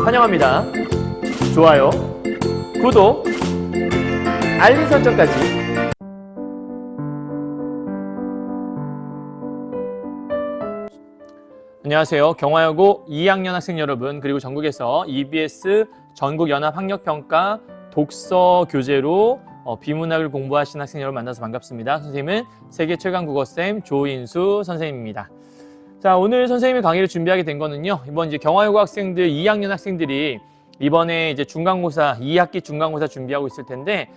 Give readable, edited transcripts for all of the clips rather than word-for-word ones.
환영합니다. 좋아요, 구독, 알림 설정까지. 안녕하세요. 경화여고 2학년 학생 여러분, 그리고 전국에서 EBS 전국연합학력평가 독서 교재로 비문학을 공부하신 학생 여러분 만나서 반갑습니다. 선생님은 세계 최강 국어쌤 조인수 선생님입니다. 자, 오늘 선생님이 강의를 준비하게 된 거는요, 이번 이제 경화여고 학생들 2학년 학생들이 이번에 이제 중간고사 2학기 중간고사 준비하고 있을 텐데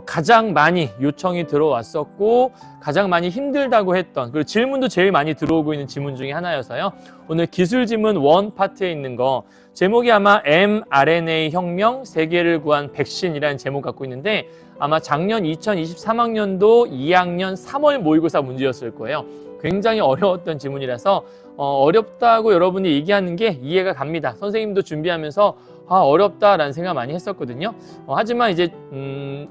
가장 많이 요청이 들어왔었고 가장 많이 힘들다고 했던, 그리고 질문도 제일 많이 들어오고 있는 질문 중에 하나여서요. 오늘 기술 지문 1 파트에 있는 거 제목이 아마 mRNA 혁명 세계를 구한 백신이라는 제목 갖고 있는데 아마 작년 2023학년도 2학년 3월 모의고사 문제였을 거예요. 굉장히 어려웠던 지문이라서 어렵다고 여러분이 얘기하는 게 이해가 갑니다. 선생님도 준비하면서 어렵다라는 생각 많이 했었거든요. 하지만 이제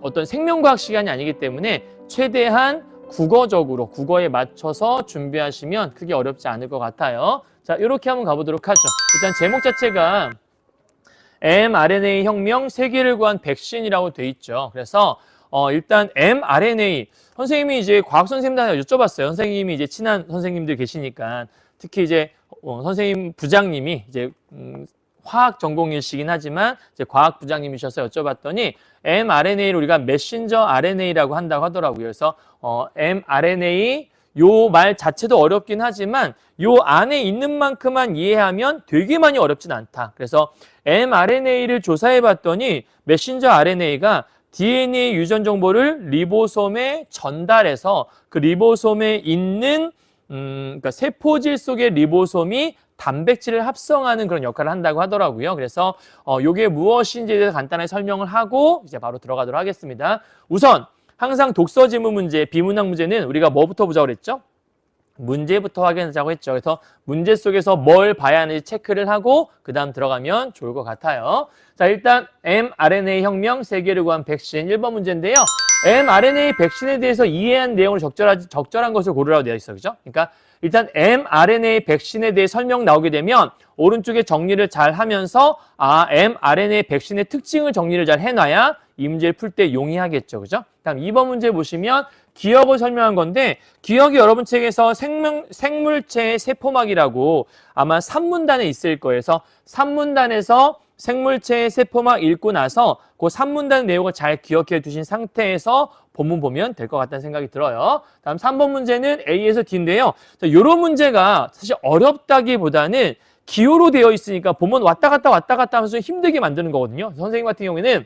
어떤 생명과학 시간이 아니기 때문에 최대한 국어적으로 국어에 맞춰서 준비하시면 크게 어렵지 않을 것 같아요. 자, 이렇게 한번 가보도록 하죠. 일단 제목 자체가 mRNA 혁명 세계를 구한 백신이라고 돼 있죠. 그래서 일단 mRNA 선생님이 이제 과학 선생님들한테 여쭤봤어요. 선생님이 이제 친한 선생님들 계시니까 특히 이제 선생님 부장님이 이제 화학 전공일시긴 하지만 이제 과학 부장님이셔서 여쭤봤더니 mRNA를 우리가 메신저 RNA라고 한다고 하더라고요. 그래서 mRNA 요 말 자체도 어렵긴 하지만 요 안에 있는 만큼만 이해하면 되게 많이 어렵진 않다. 그래서 mRNA를 조사해 봤더니 메신저 RNA가 DNA 유전 정보를 리보솜에 전달해서 그 리보솜에 있는 그러니까 세포질 속의 리보솜이 단백질을 합성하는 그런 역할을 한다고 하더라고요. 그래서 요게 무엇인지에 대해서 간단하게 설명을 하고 이제 바로 들어가도록 하겠습니다. 우선 항상 독서 지문 문제, 비문학 문제는 우리가 뭐부터 보자고 그랬죠? 문제부터 확인하자고 했죠. 그래서 문제 속에서 뭘 봐야 하는지 체크를 하고 그 다음 들어가면 좋을 것 같아요. 자, 일단 mRNA 혁명 세계를 구한 백신 1번 문제인데요. mRNA 백신에 대해서 이해한 내용을 적절한 것을 고르라고 되어 있어요. 그죠? 그러니까 일단 mRNA 백신에 대해 설명 나오게 되면 오른쪽에 정리를 잘 하면서 mRNA 백신의 특징을 정리를 잘 해놔야 이 문제를 풀 때 용이하겠죠. 그죠? 다음 2번 문제 보시면 기억을 설명한 건데 기억이 여러분 책에서 생물체의 세포막이라고 아마 3문단에 있을 거예요. 그래서 3문단에서 생물체의 세포막 읽고 나서 그 3문단 내용을 잘 기억해 두신 상태에서 본문 보면 될 것 같다는 생각이 들어요. 다음 3번 문제는 A에서 D인데요. 이런 문제가 사실 어렵다기보다는 기호로 되어 있으니까 보면 왔다 갔다 하면서 힘들게 만드는 거거든요. 선생님 같은 경우에는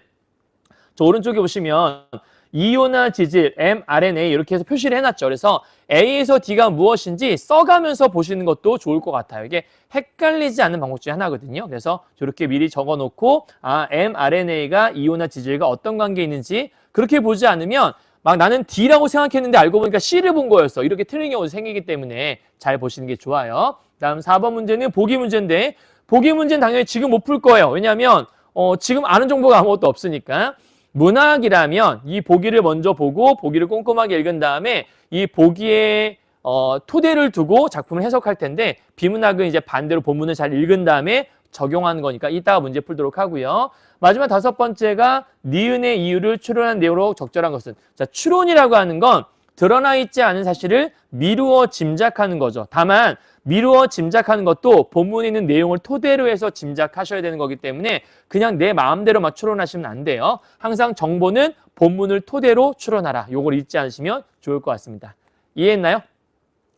저 오른쪽에 보시면 이온화 지질, mRNA 이렇게 해서 표시를 해놨죠. 그래서 A에서 D가 무엇인지 써가면서 보시는 것도 좋을 것 같아요. 이게 헷갈리지 않는 방법 중에 하나거든요. 그래서 이렇게 미리 적어놓고 mRNA가 이온화 지질과 어떤 관계에 있는지 그렇게 보지 않으면 막 나는 D라고 생각했는데 알고 보니까 C를 본 거였어. 이렇게 틀린 경우도 생기기 때문에 잘 보시는 게 좋아요. 다음 4번 문제는 보기 문제인데 보기 문제는 당연히 지금 못 풀 거예요. 왜냐하면 지금 아는 정보가 아무것도 없으니까. 문학이라면 이 보기를 먼저 보고 보기를 꼼꼼하게 읽은 다음에 이 보기에 토대를 두고 작품을 해석할 텐데 비문학은 이제 반대로 본문을 잘 읽은 다음에 적용하는 거니까 이따가 문제 풀도록 하고요. 마지막 5번째가 니은의 이유를 추론한 내용으로 적절한 것은 자, 추론이라고 하는 건 드러나 있지 않은 사실을 미루어 짐작하는 거죠. 다만 미루어 짐작하는 것도 본문에 있는 내용을 토대로 해서 짐작하셔야 되는 거기 때문에 그냥 내 마음대로 막 추론하시면 안 돼요. 항상 정보는 본문을 토대로 추론하라. 요걸 잊지 않으시면 좋을 것 같습니다. 이해했나요?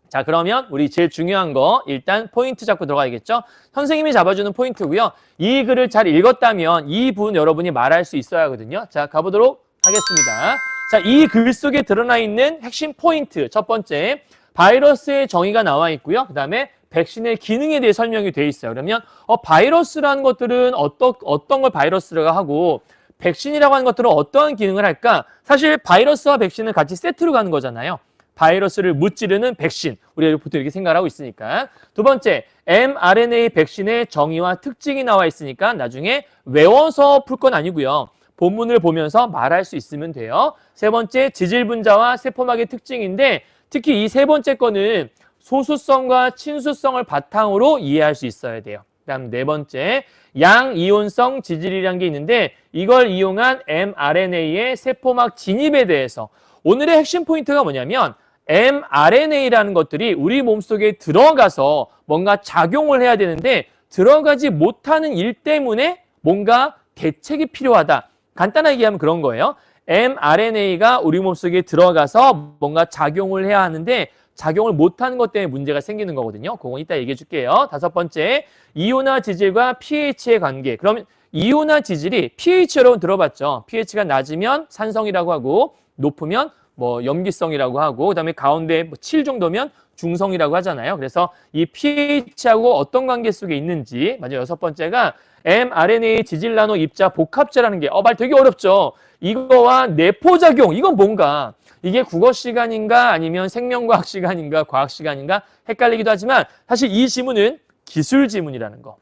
자, 그러면 우리 제일 중요한 거 일단 포인트 잡고 들어가야겠죠? 선생님이 잡아주는 포인트고요. 이 글을 잘 읽었다면 이 부분 여러분이 말할 수 있어야 하거든요. 자, 가보도록 하겠습니다. 자, 이 글 속에 드러나 있는 핵심 포인트 첫 번째 바이러스의 정의가 나와 있고요. 그 다음에 백신의 기능에 대해 설명이 되어 있어요. 그러면 바이러스라는 것들은 어떤 걸 바이러스라고 하고 백신이라고 하는 것들은 어떠한 기능을 할까? 사실 바이러스와 백신은 같이 세트로 가는 거잖아요. 바이러스를 무찌르는 백신. 우리가 보통 이렇게 생각하고 있으니까. 두 번째, mRNA 백신의 정의와 특징이 나와 있으니까 나중에 외워서 풀 건 아니고요. 본문을 보면서 말할 수 있으면 돼요. 세 번째, 지질 분자와 세포막의 특징인데 특히 이 세 번째 거는 소수성과 친수성을 바탕으로 이해할 수 있어야 돼요. 그다음 네 번째, 양이온성 지질이라는 게 있는데 이걸 이용한 mRNA의 세포막 진입에 대해서 오늘의 핵심 포인트가 뭐냐면 mRNA라는 것들이 우리 몸속에 들어가서 뭔가 작용을 해야 되는데 들어가지 못하는 일 때문에 뭔가 대책이 필요하다. 간단하게 얘기하면 그런 거예요. mRNA가 우리 몸속에 들어가서 뭔가 작용을 해야 하는데 작용을 못하는 것 때문에 문제가 생기는 거거든요. 그건 이따 얘기해 줄게요. 다섯 번째, 이온화 지질과 pH의 관계. 그러면 이온화 지질이 pH 여러분 들어봤죠? pH가 낮으면 산성이라고 하고 높으면 뭐 염기성이라고 하고 그다음에 가운데 7 정도면 중성이라고 하잖아요. 그래서 이 pH하고 어떤 관계 속에 있는지 맞아요. 여섯 번째가 mRNA 지질 나노 입자 복합체라는 게 말 되게 어렵죠. 이거와 내포작용 이건 뭔가 이게 국어 시간인가 아니면 생명과학 시간인가 과학 시간인가 헷갈리기도 하지만 사실 이 지문은 기술 지문이라는 거.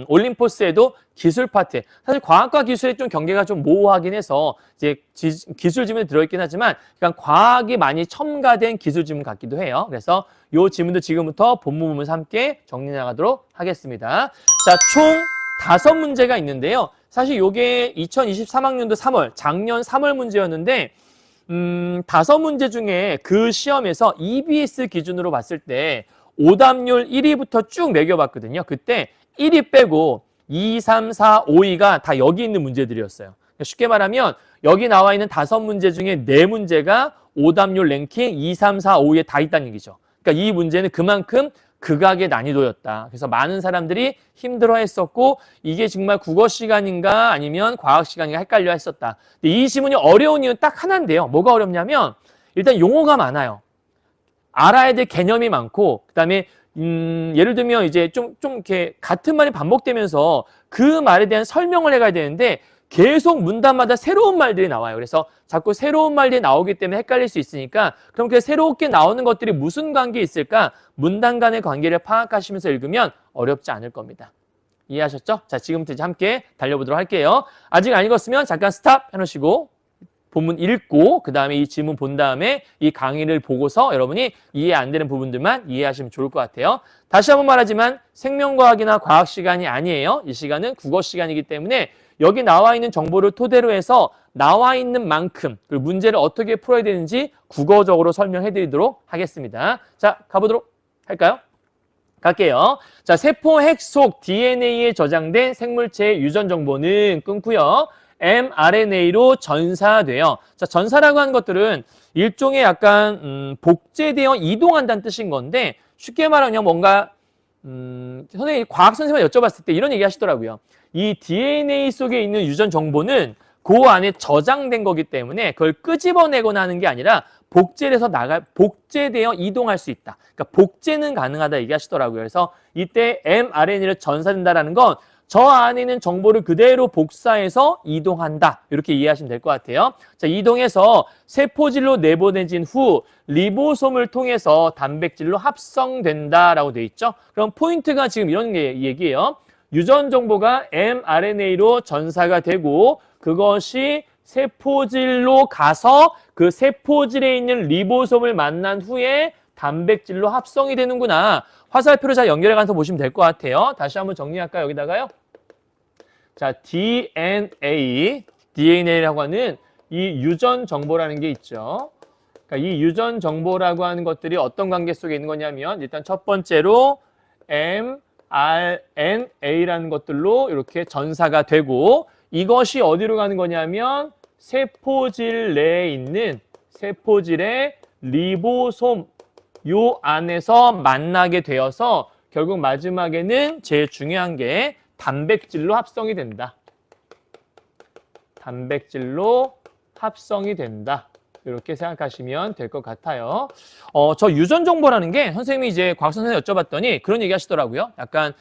올림포스에도 기술 파트. 사실 과학과 기술의 좀 경계가 좀 모호하긴 해서 이제 기술 지문에 들어있긴 하지만 그냥 과학이 많이 첨가된 기술 지문 같기도 해요. 그래서 이 지문도 지금부터 본문 보면서 함께 정리 나가도록 하겠습니다. 자, 총 5문제가 있는데요. 사실 이게 2023학년도 3월, 작년 3월 문제였는데 5문제 중에 그 시험에서 EBS 기준으로 봤을 때 오답률 1위부터 쭉 매겨봤거든요. 그때 1위 빼고 2, 3, 4, 5위가 다 여기 있는 문제들이었어요. 쉽게 말하면 여기 나와 있는 5문제 중에 4문제가 오답률 랭킹 2, 3, 4, 5위에 다 있다는 얘기죠. 그러니까 이 문제는 그만큼 극악의 난이도였다. 그래서 많은 사람들이 힘들어했었고 이게 정말 국어 시간인가 아니면 과학 시간인가 헷갈려 했었다. 근데 이 지문이 어려운 이유는 딱 하나인데요. 뭐가 어렵냐면 일단 용어가 많아요. 알아야 될 개념이 많고 그다음에 예를 들면 이제 좀 이렇게 같은 말이 반복되면서 그 말에 대한 설명을 해가야 되는데 계속 문단마다 새로운 말들이 나와요. 그래서 자꾸 새로운 말들이 나오기 때문에 헷갈릴 수 있으니까 그럼 그 새롭게 나오는 것들이 무슨 관계에 있을까? 문단 간의 관계를 파악하시면서 읽으면 어렵지 않을 겁니다. 이해하셨죠? 자, 지금부터 이제 함께 달려보도록 할게요. 아직 안 읽었으면 잠깐 스탑 해놓으시고 본문 읽고 그 다음에 이 지문 본 다음에 이 강의를 보고서 여러분이 이해 안 되는 부분들만 이해하시면 좋을 것 같아요. 다시 한번 말하지만 생명과학이나 과학 시간이 아니에요. 이 시간은 국어 시간이기 때문에 여기 나와 있는 정보를 토대로 해서 나와 있는 만큼 그리고 문제를 어떻게 풀어야 되는지 국어적으로 설명해 드리도록 하겠습니다. 자, 가보도록 할까요? 갈게요. 자, 세포 핵 속 DNA에 저장된 생물체의 유전 정보는 끊고요. mRNA로 전사돼요. 자, 전사라고 하는 것들은 일종의 약간 복제되어 이동한다는 뜻인 건데 쉽게 말하면 뭔가 선생님 과학 선생님한테 여쭤봤을 때 이런 얘기 하시더라고요. 이 DNA 속에 있는 유전 정보는 그 안에 저장된 거기 때문에 그걸 끄집어내거나 하는 게 아니라 복제되어 이동할 수 있다. 그러니까 복제는 가능하다 얘기하시더라고요. 그래서 이때 mRNA를 전사된다라는 건 저 안에 있는 정보를 그대로 복사해서 이동한다. 이렇게 이해하시면 될 것 같아요. 자, 이동해서 세포질로 내보내진 후 리보솜을 통해서 단백질로 합성된다라고 돼 있죠. 그럼 포인트가 지금 이런 얘기예요. 유전 정보가 mRNA로 전사가 되고 그것이 세포질로 가서 그 세포질에 있는 리보솜을 만난 후에 단백질로 합성이 되는구나. 화살표로 잘 연결해가면서 보시면 될 것 같아요. 다시 한번 정리할까요? 여기다가요. 자, DNA라고 하는 이 유전 정보라는 게 있죠. 그러니까 이 유전 정보라고 하는 것들이 어떤 관계 속에 있는 거냐면 일단 첫 번째로 mRNA라는 것들로 이렇게 전사가 되고 이것이 어디로 가는 거냐면 세포질 내에 있는 세포질의 리보솜 요 안에서 만나게 되어서 결국 마지막에는 제일 중요한 게 단백질로 합성이 된다. 단백질로 합성이 된다. 이렇게 생각하시면 될 것 같아요. 저 유전 정보라는 게 선생님이 이제 과학 선생님 여쭤봤더니 그런 얘기 하시더라고요. 약간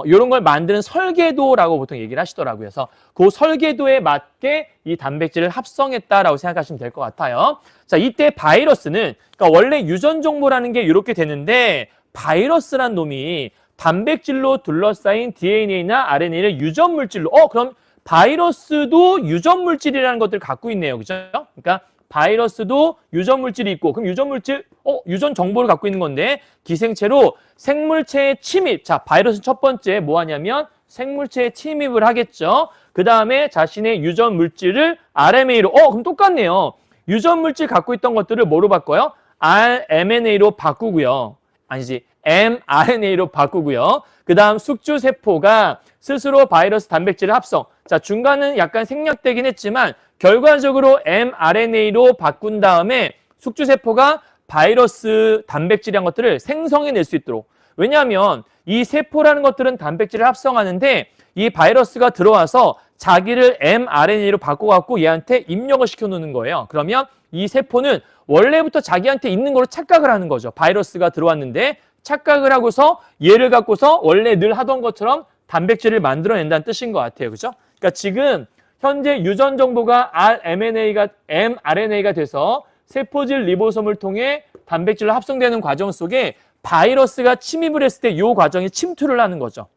이런 걸 만드는 설계도라고 보통 얘기를 하시더라고요. 그래서 그 설계도에 맞게 이 단백질을 합성했다라고 생각하시면 될 것 같아요. 자, 이때 바이러스는 그러니까 원래 유전 정보라는 게 이렇게 되는데 바이러스란 놈이 단백질로 둘러싸인 DNA나 RNA를 유전 물질로 그럼 바이러스도 유전 물질이라는 것들을 갖고 있네요. 그죠? 그러니까 바이러스도 유전 물질이 있고, 그럼 유전 물질, 유전 정보를 갖고 있는 건데 기생체로 생물체의 침입. 자, 바이러스 첫 번째 뭐 하냐면 생물체에 침입을 하겠죠. 그 다음에 자신의 유전 물질을 RNA로, 그럼 똑같네요. 유전 물질 갖고 있던 것들을 뭐로 바꿔요? rMNA로 바꾸고요. 아니지, mRNA로 바꾸고요. 그 다음 숙주세포가 스스로 바이러스 단백질을 합성. 자, 중간은 약간 생략되긴 했지만 결과적으로 mRNA로 바꾼 다음에 숙주세포가 바이러스 단백질이란 것들을 생성해낼 수 있도록. 왜냐하면 이 세포라는 것들은 단백질을 합성하는데 이 바이러스가 들어와서 자기를 mRNA로 바꿔갖고 얘한테 입력을 시켜놓는 거예요. 그러면 이 세포는 원래부터 자기한테 있는 걸로 착각을 하는 거죠. 바이러스가 들어왔는데 착각을 하고서 얘를 갖고서 원래 늘 하던 것처럼 단백질을 만들어낸다는 뜻인 것 같아요. 그죠? 그러니까 지금 현재 유전 정보가 mRNA가 돼서 세포질 리보솜을 통해 단백질로 합성되는 과정 속에 바이러스가 침입을 했을 때 이 과정이 침투를 하는 거죠.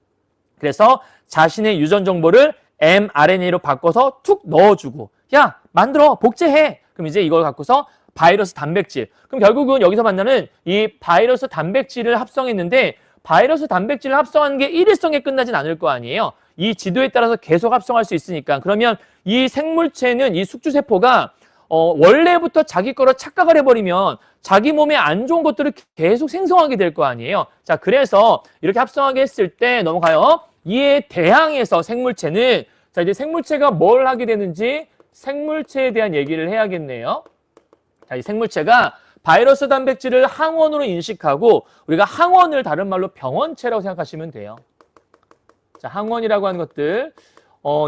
그래서 자신의 유전 정보를 mRNA로 바꿔서 툭 넣어주고, 야, 만들어, 복제해. 그럼 이제 이걸 갖고서 바이러스 단백질. 그럼 결국은 여기서 만나는 이 바이러스 단백질을 합성했는데 바이러스 단백질을 합성하는 게 일일성에 끝나진 않을 거 아니에요. 이 지도에 따라서 계속 합성할 수 있으니까. 그러면 이 생물체는 이 숙주세포가 원래부터 자기 거로 착각을 해버리면 자기 몸에 안 좋은 것들을 계속 생성하게 될 거 아니에요. 자, 그래서 이렇게 합성하게 했을 때 넘어가요. 이에 대항해서 생물체는, 자, 이제 생물체가 뭘 하게 되는지 생물체에 대한 얘기를 해야겠네요. 자, 이 생물체가 바이러스 단백질을 항원으로 인식하고, 우리가 항원을 다른 말로 병원체라고 생각하시면 돼요. 자, 항원이라고 하는 것들,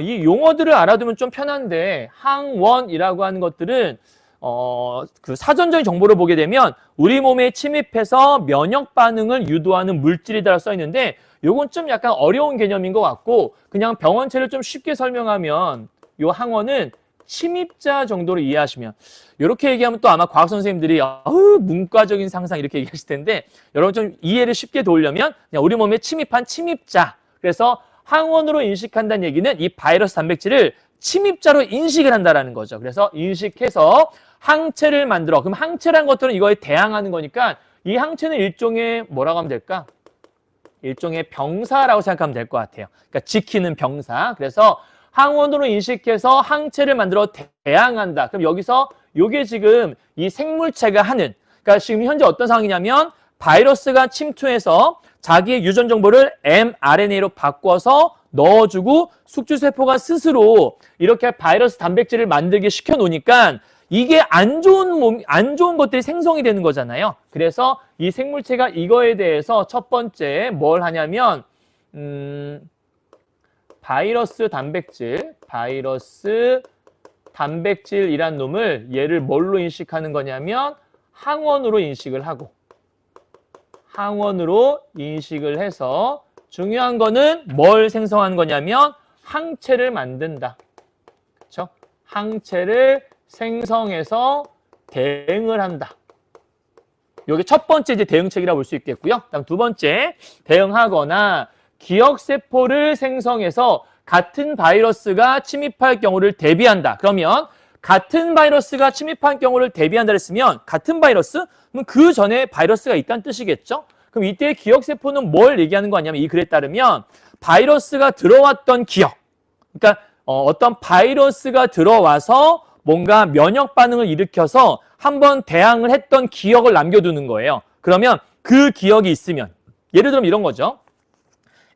이 용어들을 알아두면 좀 편한데, 항원이라고 하는 것들은 그 사전적인 정보를 보게 되면 우리 몸에 침입해서 면역 반응을 유도하는 물질이다라고 써 있는데, 요건 좀 약간 어려운 개념인 것 같고, 그냥 병원체를 좀 쉽게 설명하면 요 항원은 침입자 정도로 이해하시면, 이렇게 얘기하면 또 아마 과학 선생님들이 문과적인 상상 이렇게 얘기하실 텐데, 여러분 좀 이해를 쉽게 도우려면 그냥 우리 몸에 침입한 침입자. 그래서 항원으로 인식한다는 얘기는 이 바이러스 단백질을 침입자로 인식을 한다라는 거죠. 그래서 인식해서 항체를 만들어. 그럼 항체라는 것들은 이거에 대항하는 거니까 이 항체는 일종의 뭐라고 하면 될까? 일종의 병사라고 생각하면 될 것 같아요. 그러니까 지키는 병사. 그래서 항원으로 인식해서 항체를 만들어 대항한다. 그럼 여기서 이게 지금 이 생물체가 하는, 그러니까 지금 현재 어떤 상황이냐면 바이러스가 침투해서 자기의 유전 정보를 mRNA로 바꿔서 넣어주고 숙주세포가 스스로 이렇게 바이러스 단백질을 만들게 시켜놓으니까 이게 안 좋은 것들이 생성이 되는 거잖아요. 그래서 이 생물체가 이거에 대해서 첫 번째 뭘 하냐면 바이러스 단백질이란 놈을 얘를 뭘로 인식하는 거냐면 항원으로 인식을 하고, 항원으로 인식을 해서 중요한 거는 뭘 생성하는 거냐면 항체를 만든다. 그렇죠? 항체를 생성해서 대응을 한다. 이게 첫 번째 이제 대응책이라고 볼 수 있겠고요. 그다음 두 번째, 대응하거나 기억세포를 생성해서 같은 바이러스가 침입할 경우를 대비한다. 그러면 같은 바이러스가 침입할 경우를 대비한다 했으면 같은 바이러스? 그럼 그 전에 바이러스가 있다는 뜻이겠죠? 그럼 이때 기억세포는 뭘 얘기하는 거 아니냐면 이 글에 따르면 바이러스가 들어왔던 기억. 그러니까 어떤 바이러스가 들어와서 뭔가 면역 반응을 일으켜서 한번 대항을 했던 기억을 남겨두는 거예요. 그러면 그 기억이 있으면, 예를 들면 이런 거죠.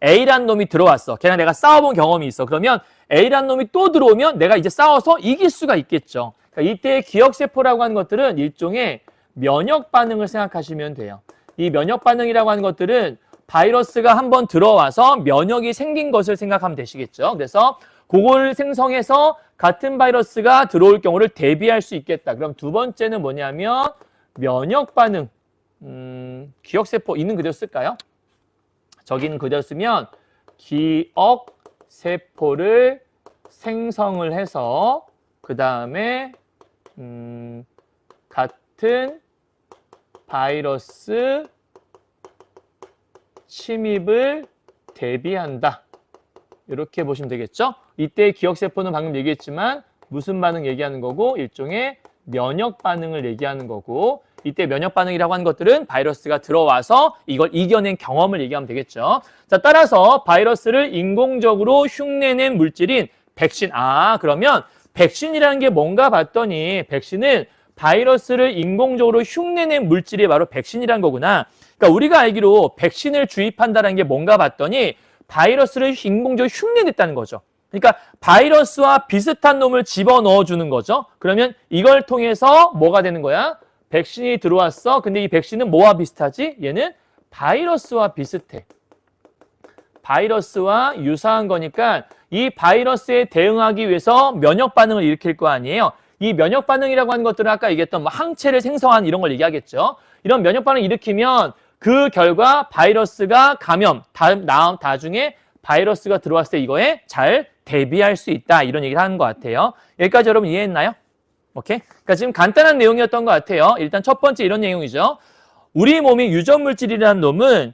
A라는 놈이 들어왔어. 걔랑 내가 싸워본 경험이 있어. 그러면 A라는 놈이 또 들어오면 내가 이제 싸워서 이길 수가 있겠죠. 그러니까 이때 기억세포라고 하는 것들은 일종의 면역 반응을 생각하시면 돼요. 이 면역 반응이라고 하는 것들은 바이러스가 한번 들어와서 면역이 생긴 것을 생각하면 되시겠죠. 그래서 그걸 생성해서 같은 바이러스가 들어올 경우를 대비할 수 있겠다. 그럼 두 번째는 뭐냐면 면역 반응. 기억세포 있는 그대로 쓸까요? 저기는 그대로 쓰면 기억세포를 생성을 해서 그 다음에 같은 바이러스 침입을 대비한다. 이렇게 보시면 되겠죠? 이때 기억세포는 방금 얘기했지만 무슨 반응 얘기하는 거고 일종의 면역 반응을 얘기하는 거고, 이때 면역 반응이라고 하는 것들은 바이러스가 들어와서 이걸 이겨낸 경험을 얘기하면 되겠죠. 자, 따라서 바이러스를 인공적으로 흉내낸 물질인 백신. 그러면 백신이라는 게 뭔가 봤더니 백신은 바이러스를 인공적으로 흉내낸 물질이 바로 백신이란 거구나. 그러니까 우리가 알기로 백신을 주입한다는 게 뭔가 봤더니 바이러스를 인공적으로 흉내냈다는 거죠. 그러니까 바이러스와 비슷한 놈을 집어넣어 주는 거죠. 그러면 이걸 통해서 뭐가 되는 거야? 백신이 들어왔어. 근데 이 백신은 뭐와 비슷하지? 얘는 바이러스와 비슷해. 바이러스와 유사한 거니까 이 바이러스에 대응하기 위해서 면역 반응을 일으킬 거 아니에요. 이 면역 반응이라고 하는 것들은 아까 얘기했던 항체를 생성한 이런 걸 얘기하겠죠. 이런 면역 반응을 일으키면 그 결과 바이러스가 감염, 나중에 바이러스가 들어왔을 때 이거에 잘 대비할 수 있다. 이런 얘기를 하는 것 같아요. 여기까지 여러분 이해했나요? 오케이? 그러니까 지금 간단한 내용이었던 것 같아요. 일단 첫 번째 이런 내용이죠. 우리 몸의 유전물질이라는 놈은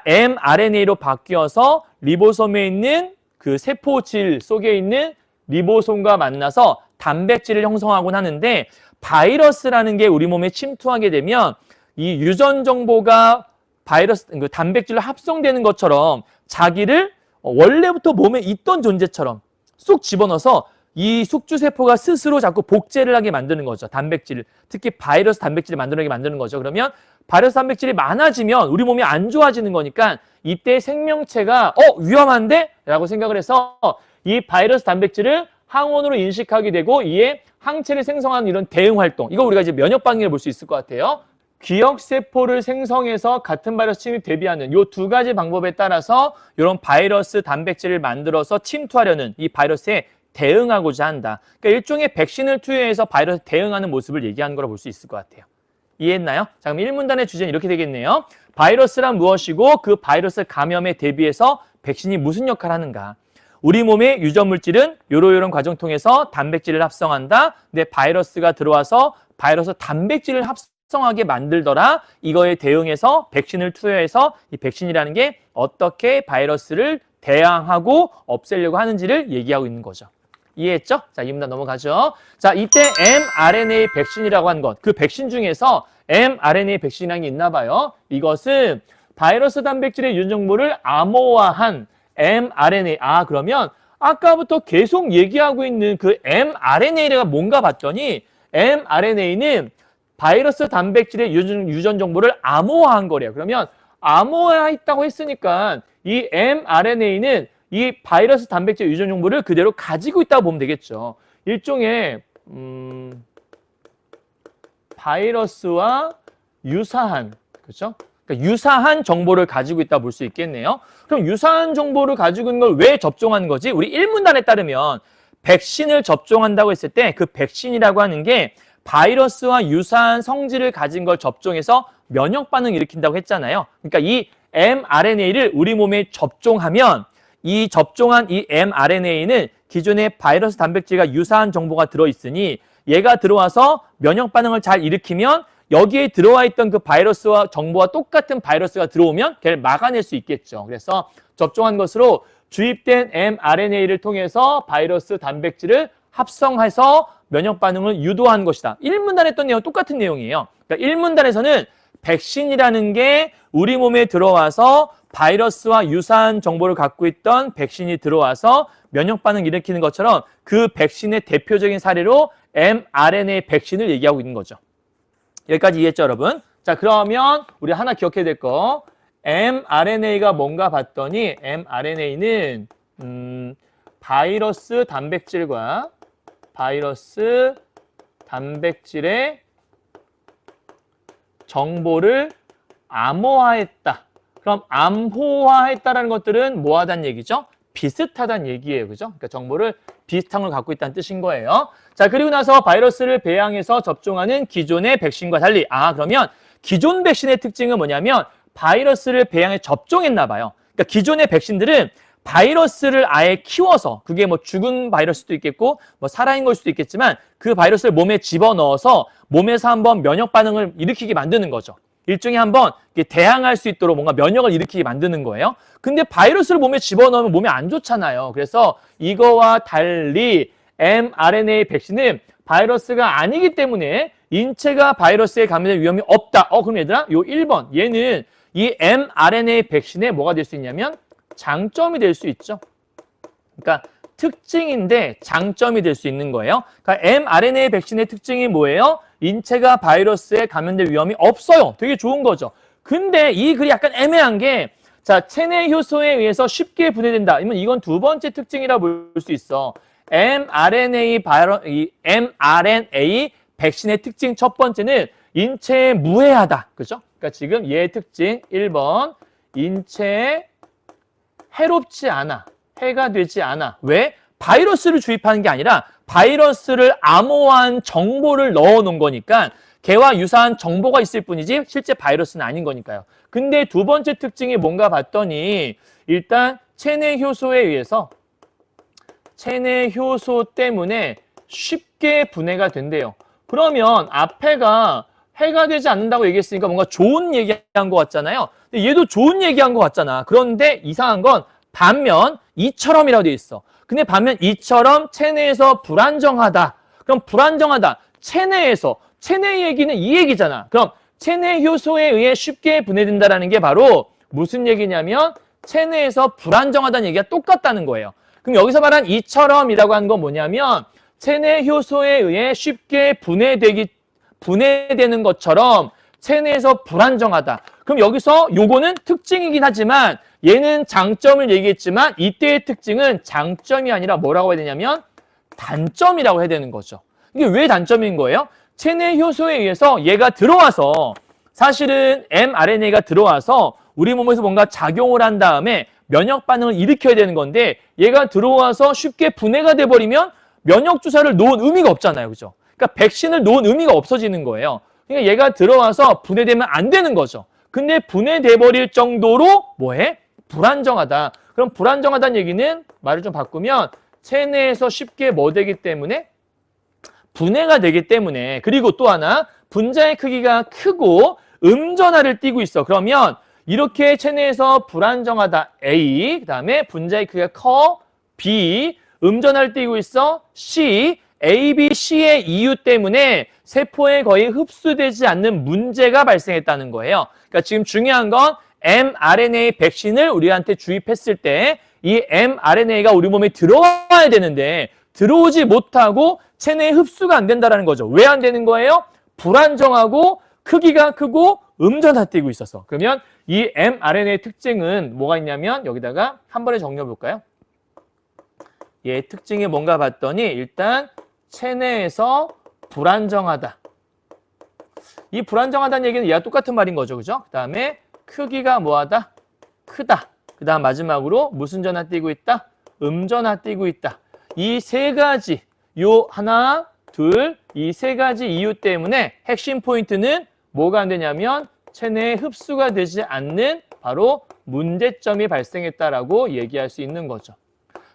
mRNA로 바뀌어서 리보솜에 있는 그 세포질 속에 있는 리보솜과 만나서 단백질을 형성하곤 하는데, 바이러스라는 게 우리 몸에 침투하게 되면 이 유전 정보가 바이러스 그 단백질로 합성되는 것처럼 자기를 원래부터 몸에 있던 존재처럼 쏙 집어넣어서 이 숙주세포가 스스로 자꾸 복제를 하게 만드는 거죠. 단백질, 특히 바이러스 단백질을 만들어내게 만드는 거죠. 그러면 바이러스 단백질이 많아지면 우리 몸이 안 좋아지는 거니까 이때 생명체가 위험한데? 라고 생각을 해서 이 바이러스 단백질을 항원으로 인식하게 되고 이에 항체를 생성하는 이런 대응 활동, 이거 우리가 이제 면역 반응을 볼 수 있을 것 같아요. 기억세포를 생성해서 같은 바이러스 침입 대비하는 이 두 가지 방법에 따라서 이런 바이러스 단백질을 만들어서 침투하려는 이 바이러스에 대응하고자 한다. 그러니까 일종의 백신을 투여해서 바이러스에 대응하는 모습을 얘기하는 거라 볼 수 있을 것 같아요. 이해했나요? 자, 그럼 1문단의 주제는 이렇게 되겠네요. 바이러스란 무엇이고 그 바이러스 감염에 대비해서 백신이 무슨 역할을 하는가? 우리 몸의 유전물질은 요런 과정 통해서 단백질을 합성한다. 근데 바이러스가 들어와서 바이러스 단백질을 합성하게 만들더라. 이거에 대응해서 백신을 투여해서 이 백신이라는 게 어떻게 바이러스를 대항하고 없애려고 하는지를 얘기하고 있는 거죠. 이해했죠? 자, 이 문단 넘어가죠. 자, 이때 mRNA 백신이라고 한 것, 그 백신 중에서 mRNA 백신이라는 게 있나 봐요. 이것은 바이러스 단백질의 유전 정보를 암호화한 mRNA. 그러면 아까부터 계속 얘기하고 있는 그 mRNA가 뭔가 봤더니 mRNA는 바이러스 단백질의 유전 정보를 암호화한 거래요. 그러면 암호화했다고 했으니까 이 mRNA는 이 바이러스 단백질 유전 정보를 그대로 가지고 있다고 보면 되겠죠. 일종의 바이러스와 유사한, 그렇죠? 그러니까 유사한 정보를 가지고 있다고 볼 수 있겠네요. 그럼 유사한 정보를 가지고 있는 걸 왜 접종하는 거지? 우리 1문단에 따르면 백신을 접종한다고 했을 때 그 백신이라고 하는 게 바이러스와 유사한 성질을 가진 걸 접종해서 면역 반응을 일으킨다고 했잖아요. 그러니까 이 mRNA를 우리 몸에 접종하면 이 접종한 이 mRNA는 기존의 바이러스 단백질과 유사한 정보가 들어있으니 얘가 들어와서 면역 반응을 잘 일으키면 여기에 들어와 있던 그 바이러스와 정보와 똑같은 바이러스가 들어오면 걔를 막아낼 수 있겠죠. 그래서 접종한 것으로 주입된 mRNA를 통해서 바이러스 단백질을 합성해서 면역 반응을 유도한 것이다. 1문단에 했던 내용 똑같은 내용이에요. 그러니까 1문단에서는 백신이라는 게 우리 몸에 들어와서 바이러스와 유사한 정보를 갖고 있던 백신이 들어와서 면역 반응을 일으키는 것처럼 그 백신의 대표적인 사례로 mRNA 백신을 얘기하고 있는 거죠. 여기까지 이해했죠, 여러분? 자, 그러면 우리 하나 기억해야 될 거. mRNA가 뭔가 봤더니 mRNA는 바이러스 단백질의 정보를 암호화했다. 그럼 암호화했다라는 것들은 뭐하다는 얘기죠? 비슷하다는 얘기예요. 그죠? 그러니까 정보를 비슷한 걸 갖고 있다는 뜻인 거예요. 자, 그리고 나서 바이러스를 배양해서 접종하는 기존의 백신과 달리, 그러면 기존 백신의 특징은 뭐냐면 바이러스를 배양해 접종했나 봐요. 그러니까 기존의 백신들은 바이러스를 아예 키워서, 그게 뭐 죽은 바이러스도 있겠고 뭐 살아있는 걸 수도 있겠지만 그 바이러스를 몸에 집어넣어서 몸에서 한번 면역 반응을 일으키게 만드는 거죠. 일종의 한번 대항할 수 있도록 뭔가 면역을 일으키게 만드는 거예요. 근데 바이러스를 몸에 집어넣으면 몸에 안 좋잖아요. 그래서 이거와 달리 mRNA 백신은 바이러스가 아니기 때문에 인체가 바이러스에 감염될 위험이 없다. 그럼 얘들아, 요 1번 얘는 이 mRNA 백신에 뭐가 될 수 있냐면 장점이 될 수 있죠. 그러니까 특징인데 장점이 될 수 있는 거예요. 그러니까 mRNA 백신의 특징이 뭐예요? 인체가 바이러스에 감염될 위험이 없어요. 되게 좋은 거죠. 근데 이 글이 약간 애매한 게, 자, 체내 효소에 의해서 쉽게 분해된다. 이건 두 번째 특징이라 볼 수 있어. mRNA 백신의 특징 첫 번째는 인체에 무해하다. 그죠? 그러니까 지금 얘의 특징 1번, 인체에 해롭지 않아. 해가 되지 않아. 왜? 바이러스를 주입하는 게 아니라 바이러스를 암호화한 정보를 넣어 놓은 거니까 걔와 유사한 정보가 있을 뿐이지 실제 바이러스는 아닌 거니까요. 근데 두 번째 특징이 뭔가 봤더니 일단 체내 효소에 의해서 체내 효소 때문에 쉽게 분해가 된대요. 그러면 앞에가 해가 되지 않는다고 얘기했으니까 뭔가 좋은 얘기한 것 같잖아요. 근데 얘도 좋은 얘기한 것 같잖아. 그런데 이상한 건 반면 이처럼이라고 돼 있어. 근데 반면 이처럼 체내에서 불안정하다. 그럼 불안정하다. 체내에서. 체내 얘기는 이 얘기잖아. 그럼 체내 효소에 의해 쉽게 분해된다는 게 바로 무슨 얘기냐면 체내에서 불안정하다는 얘기가 똑같다는 거예요. 그럼 여기서 말한 이처럼이라고 하는 건 뭐냐면 체내 효소에 의해 쉽게 분해되는 것처럼 체내에서 불안정하다. 그럼 여기서 요거는 특징이긴 하지만 얘는 장점을 얘기했지만 이때의 특징은 장점이 아니라 뭐라고 해야 되냐면 단점이라고 해야 되는 거죠. 이게 왜 단점인 거예요? 체내 효소에 의해서 얘가 들어와서 사실은 mRNA가 들어와서 우리 몸에서 뭔가 작용을 한 다음에 면역 반응을 일으켜야 되는 건데 얘가 들어와서 쉽게 분해가 돼버리면 면역 주사를 놓은 의미가 없잖아요. 그죠? 그러니까 백신을 놓은 의미가 없어지는 거예요. 그러니까 얘가 들어와서 분해되면 안 되는 거죠. 근데 분해돼 버릴 정도로 뭐해? 불안정하다. 그럼 불안정하다는 얘기는 말을 좀 바꾸면 체내에서 쉽게 뭐 되기 때문에 분해가 되기 때문에 그리고 또 하나 분자의 크기가 크고 음전하를 띠고 있어. 그러면 이렇게 체내에서 불안정하다 A, 그 다음에 분자의 크기가 커 B, 음전하를 띠고 있어 C, A, B, C의 이유 때문에 세포에 거의 흡수되지 않는 문제가 발생했다는 거예요. 그러니까 지금 중요한 건 mRNA 백신을 우리한테 주입했을 때 이 mRNA가 우리 몸에 들어와야 되는데 들어오지 못하고 체내에 흡수가 안 된다는 거죠. 왜 안 되는 거예요? 불안정하고 크기가 크고 음전하 띄고 있어서. 그러면 이 mRNA의 특징은 뭐가 있냐면 여기다가 한 번에 정리해 볼까요? 얘 특징이 뭔가 봤더니 일단 체내에서 불안정하다. 이 불안정하다는 얘기는 얘와 똑같은 말인 거죠. 그죠? 그 다음에 크기가 뭐하다? 크다. 그 다음 마지막으로 무슨 전하 띄고 있다? 음전하 띄고 있다. 이 세 가지, 요 하나, 둘, 이 세 가지 이유 때문에 핵심 포인트는 뭐가 안 되냐면 체내에 흡수가 되지 않는 바로 문제점이 발생했다라고 얘기할 수 있는 거죠.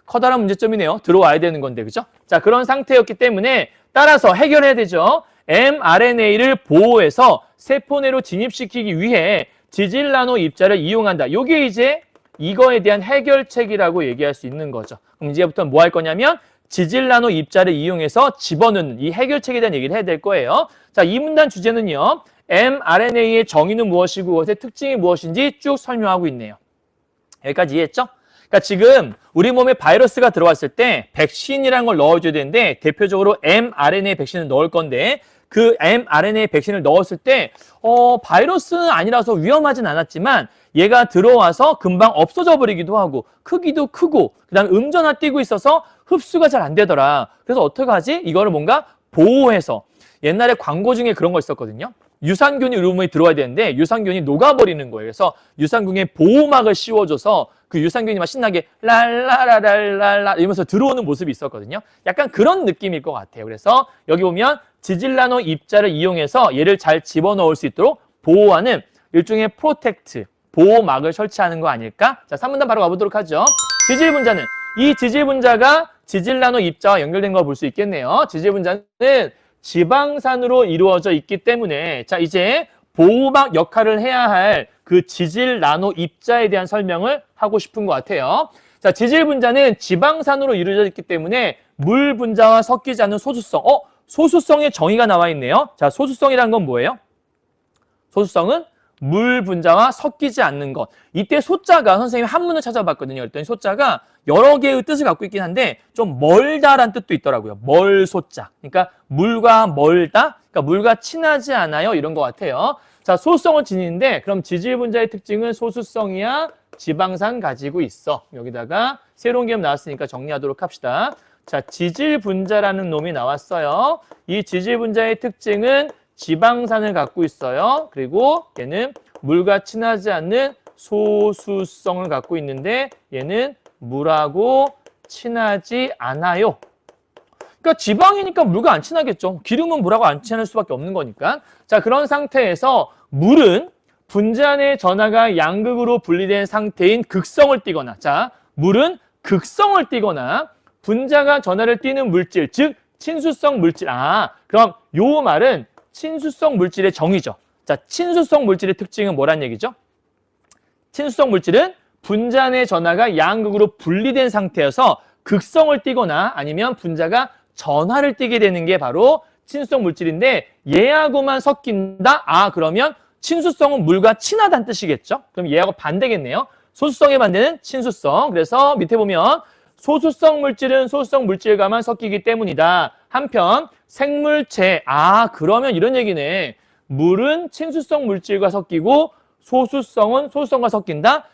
커다란 문제점이네요. 들어와야 되는 건데, 그죠? 자, 그런 상태였기 때문에 따라서 해결해야 되죠. mRNA를 보호해서 세포 내로 진입시키기 위해 지질나노 입자를 이용한다. 요게 이제 이거에 대한 해결책이라고 얘기할 수 있는 거죠. 그럼 이제부터 뭐 할 거냐면 지질나노 입자를 이용해서 집어넣는 이 해결책에 대한 얘기를 해야 될 거예요. 자, 이 문단 주제는요. mRNA의 정의는 무엇이고 그것의 특징이 무엇인지 쭉 설명하고 있네요. 여기까지 이해했죠? 그러니까 지금 우리 몸에 바이러스가 들어왔을 때 백신이라는 걸 넣어줘야 되는데 대표적으로 mRNA 백신을 넣을 건데 그 mRNA 백신을 넣었을 때 바이러스는 아니라서 위험하진 않았지만 얘가 들어와서 금방 없어져 버리기도 하고 크기도 크고 그다음에 음전하 띄고 있어서 흡수가 잘 안 되더라. 그래서 어떻게 하지? 이거를 뭔가 보호해서 옛날에 광고 중에 그런 거 있었거든요. 유산균이 우리 몸에 들어와야 되는데 유산균이 녹아버리는 거예요. 그래서 유산균에 보호막을 씌워줘서 그 유산균이 막 신나게 랄라라랄랄라 이러면서 들어오는 모습이 있었거든요. 약간 그런 느낌일 것 같아요. 그래서 여기 보면 지질나노 입자를 이용해서 얘를 잘 집어넣을 수 있도록 보호하는 일종의 프로텍트, 보호막을 설치하는 거 아닐까? 자, 3문단 바로 가보도록 하죠. 지질 분자는 이 지질 분자가 지질나노 입자와 연결된 걸 볼 수 있겠네요. 지질 분자는 지방산으로 이루어져 있기 때문에 자 이제 보호막 역할을 해야 할 그 지질 나노 입자에 대한 설명을 하고 싶은 것 같아요. 자, 지질 분자는 지방산으로 이루어져 있기 때문에 물 분자와 섞이지 않는 소수성. 소수성의 정의가 나와 있네요. 자, 소수성이란 건 뭐예요? 소수성은 물 분자와 섞이지 않는 것. 이때 소자가 선생님이 한문을 찾아봤거든요. 그랬더니 소자가 여러 개의 뜻을 갖고 있긴 한데 좀 멀다란 뜻도 있더라고요. 멀소자. 그러니까 물과 멀다, 그러니까 물과 친하지 않아요. 이런 것 같아요. 자, 소수성을 지니는데 그럼 지질 분자의 특징은 소수성이야 지방산 가지고 있어. 여기다가 새로운 개념 나왔으니까 정리하도록 합시다. 자, 지질 분자라는 놈이 나왔어요. 이 지질 분자의 특징은 지방산을 갖고 있어요. 그리고 얘는 물과 친하지 않는 소수성을 갖고 있는데 얘는 물하고 친하지 않아요. 그러니까 지방이니까 물과 안 친하겠죠. 기름은 물하고 안 친할 수밖에 없는 거니까. 자, 그런 상태에서 물은 분자 내 전하가 양극으로 분리된 상태인 극성을 띠거나, 자, 물은 극성을 띠거나 분자가 전하를 띠는 물질, 즉 친수성 물질. 그럼 요 말은 친수성 물질의 정의죠. 자, 친수성 물질의 특징은 뭐란 얘기죠? 친수성 물질은 분자 내 전하가 양극으로 분리된 상태여서 극성을 띠거나 아니면 분자가 전하를 띠게 되는 게 바로 친수성 물질인데 얘하고만 섞인다? 그러면 친수성은 물과 친하다는 뜻이겠죠? 그럼 얘하고 반대겠네요. 소수성의 반대는 친수성. 그래서 밑에 보면 소수성 물질은 소수성 물질과만 섞이기 때문이다. 한편 생물체, 그러면 이런 얘기네. 물은 친수성 물질과 섞이고 소수성은 소수성과 섞인다.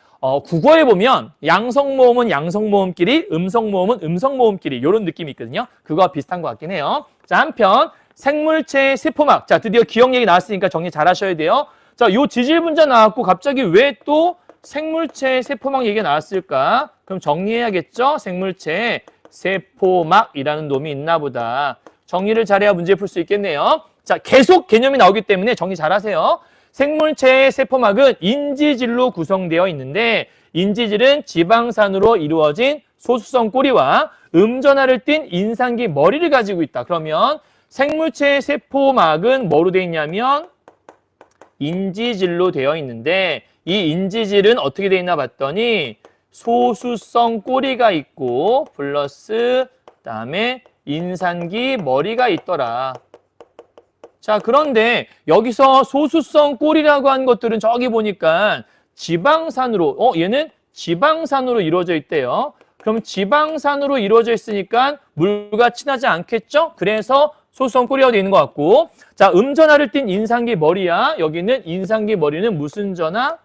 국어에 보면 양성모음은 양성모음끼리, 음성모음은 음성모음끼리 이런 느낌이 있거든요. 그거와 비슷한 것 같긴 해요. 자, 한편 생물체의 세포막. 자, 드디어 기억 얘기 나왔으니까 정리 잘 하셔야 돼요. 자, 요 지질 분자 나왔고 갑자기 왜 또 생물체의 세포막 얘기가 나왔을까? 그럼 정리해야겠죠? 생물체 세포막이라는 놈이 있나 보다. 정리를 잘해야 문제 풀 수 있겠네요. 자, 계속 개념이 나오기 때문에 정리 잘하세요. 생물체의 세포막은 인지질로 구성되어 있는데 인지질은 지방산으로 이루어진 소수성 꼬리와 음전하를 띤 인상기 머리를 가지고 있다. 그러면 생물체의 세포막은 뭐로 되어 있냐면 인지질로 되어 있는데 이 인지질은 어떻게 되어 있나 봤더니 소수성 꼬리가 있고 플러스 그다음에 인산기 머리가 있더라. 자, 그런데 여기서 소수성 꼬리라고 하는 것들은 저기 보니까 지방산으로, 얘는 지방산으로 이루어져 있대요. 그럼 지방산으로 이루어져 있으니까 물과 친하지 않겠죠? 그래서 소수성 꼬리가 되어 있는 것 같고, 자, 음전하를 띤 인상기 머리야. 여기는 인상기 머리는 무슨 전하?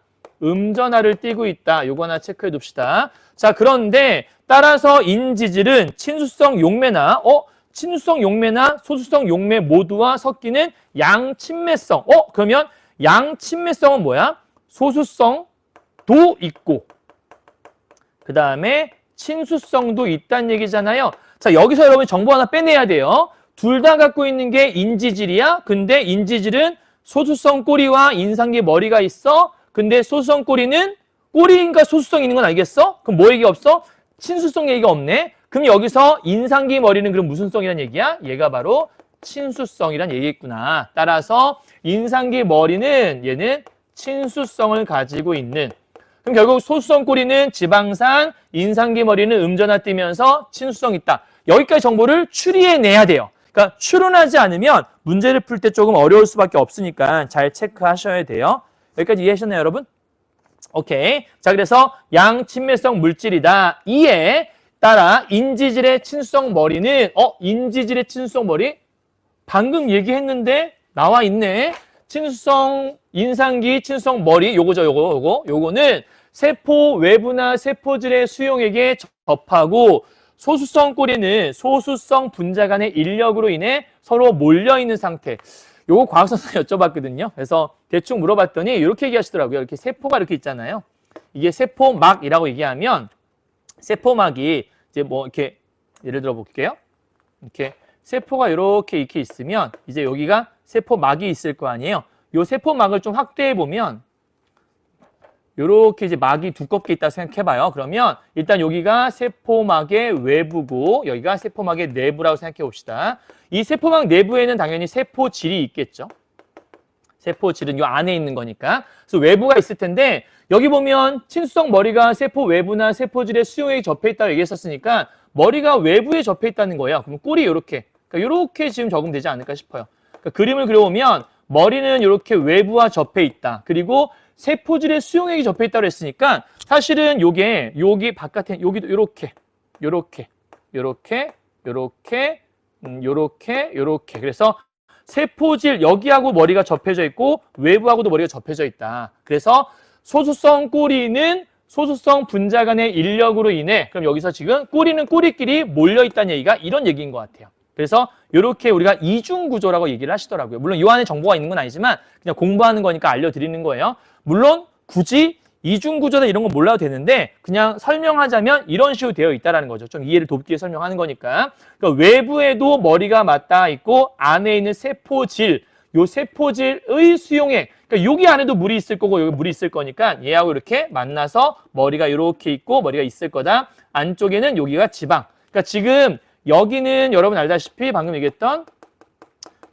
음전하를 띠고 있다. 요거 하나 체크해 둡시다. 자, 그런데 따라서 인지질은 친수성 용매나 친수성 용매나 소수성 용매 모두와 섞이는 양친매성. 그러면 양친매성은 뭐야? 소수성도 있고 그 다음에 친수성도 있다는 얘기잖아요. 자, 여기서 여러분 정보 하나 빼내야 돼요. 둘 다 갖고 있는 게 인지질이야. 근데 인지질은 소수성 꼬리와 인상기 머리가 있어. 근데 소수성 꼬리는 꼬리인가 소수성 있는 건 알겠어? 그럼 뭐 얘기 없어? 친수성 얘기가 없네. 그럼 여기서 인상기 머리는 그럼 무슨 성이란 얘기야? 얘가 바로 친수성이란 얘기겠구나. 따라서 인상기 머리는 얘는 친수성을 가지고 있는. 그럼 결국 소수성 꼬리는 지방산, 인상기 머리는 음전하 띠면서 친수성 있다. 여기까지 정보를 추리해내야 돼요. 그러니까 추론하지 않으면 문제를 풀 때 조금 어려울 수밖에 없으니까 잘 체크하셔야 돼요. 여기까지 이해하셨나요, 여러분? 오케이. 자, 그래서 양친매성 물질이다. 이에 따라 인지질의 친수성 머리는 인지질의 친수성 머리? 방금 얘기했는데 나와 있네. 친수성 인상기 친수성 머리 요거죠. 요거는 세포 외부나 세포질의 수용액에 접하고 소수성 꼬리는 소수성 분자 간의 인력으로 인해 서로 몰려있는 상태. 요거 과학선생님이 여쭤봤거든요. 그래서 대충 물어봤더니 이렇게 얘기하시더라고요. 이렇게 세포가 이렇게 있잖아요. 이게 세포막이라고 얘기하면 세포막이 이제 뭐 이렇게 예를 들어 볼게요. 이렇게 세포가 이렇게 있으면 이제 여기가 세포막이 있을 거 아니에요. 요 세포막을 좀 확대해 보면 이렇게 이제 막이 두껍게 있다 생각해 봐요. 그러면 일단 여기가 세포막의 외부고 여기가 세포막의 내부라고 생각해 봅시다. 이 세포막 내부에는 당연히 세포질이 있겠죠. 세포질은 이 안에 있는 거니까. 그래서 외부가 있을 텐데 여기 보면 친수성 머리가 세포 외부나 세포질의 수용액이 접해 있다고 얘기했었으니까 머리가 외부에 접해 있다는 거예요. 그럼 꿀이 이렇게 그러니까 이렇게 지금 적으면 되지 않을까 싶어요. 그러니까 그림을 그려보면 머리는 이렇게 외부와 접해 있다. 그리고 세포질의 수용액이 접해 있다고 했으니까 사실은 여기 바깥에 여기도 이렇게 그래서 세포질 여기하고 머리가 접혀져 있고 외부하고도 머리가 접혀져 있다. 그래서 소수성 꼬리는 소수성 분자 간의 인력으로 인해 그럼 여기서 지금 꼬리는 꼬리끼리 몰려 있다는 얘기가 이런 얘기인 것 같아요. 그래서 이렇게 우리가 이중 구조라고 얘기를 하시더라고요. 물론 이 안에 정보가 있는 건 아니지만 그냥 공부하는 거니까 알려드리는 거예요. 물론 굳이 이중 구조다 이런 건 몰라도 되는데 그냥 설명하자면 이런 식으로 되어 있다는 거죠. 좀 이해를 돕기 위해 설명하는 거니까. 그러니까 외부에도 머리가 맞닿아 있고 안에 있는 세포질, 요 세포질의 수용액, 그러니까 여기 안에도 물이 있을 거고 여기 물이 있을 거니까 얘하고 이렇게 만나서 머리가 이렇게 있고 머리가 있을 거다. 안쪽에는 여기가 지방. 그러니까 지금 여기는 여러분 알다시피 방금 얘기했던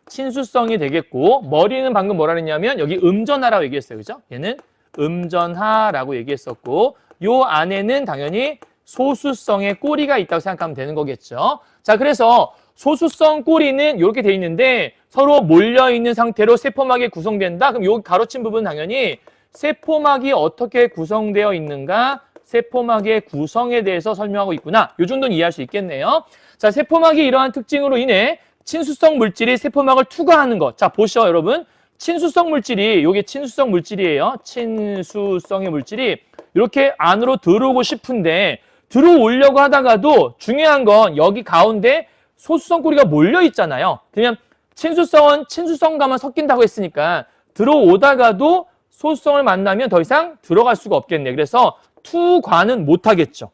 친수성이 되겠고 머리는 방금 뭐라 그랬냐면 여기 음전하라고 얘기했어요. 그죠? 얘는 음전하라고 얘기했었고 요 안에는 당연히 소수성의 꼬리가 있다고 생각하면 되는 거겠죠. 자, 그래서 소수성 꼬리는 이렇게 돼 있는데 서로 몰려있는 상태로 세포막이 구성된다. 그럼 요 가로친 부분은 당연히 세포막이 어떻게 구성되어 있는가 세포막의 구성에 대해서 설명하고 있구나. 요 정도는 이해할 수 있겠네요. 자, 세포막이 이러한 특징으로 인해 친수성 물질이 세포막을 투과하는 것. 자, 보시죠, 여러분. 친수성 물질이, 요게 친수성 물질이에요. 친수성의 물질이 이렇게 안으로 들어오고 싶은데 들어오려고 하다가도 중요한 건 여기 가운데 소수성 꼬리가 몰려 있잖아요. 그냥 친수성은 친수성과만 섞인다고 했으니까 들어오다가도 소수성을 만나면 더 이상 들어갈 수가 없겠네. 그래서 투과는 못하겠죠.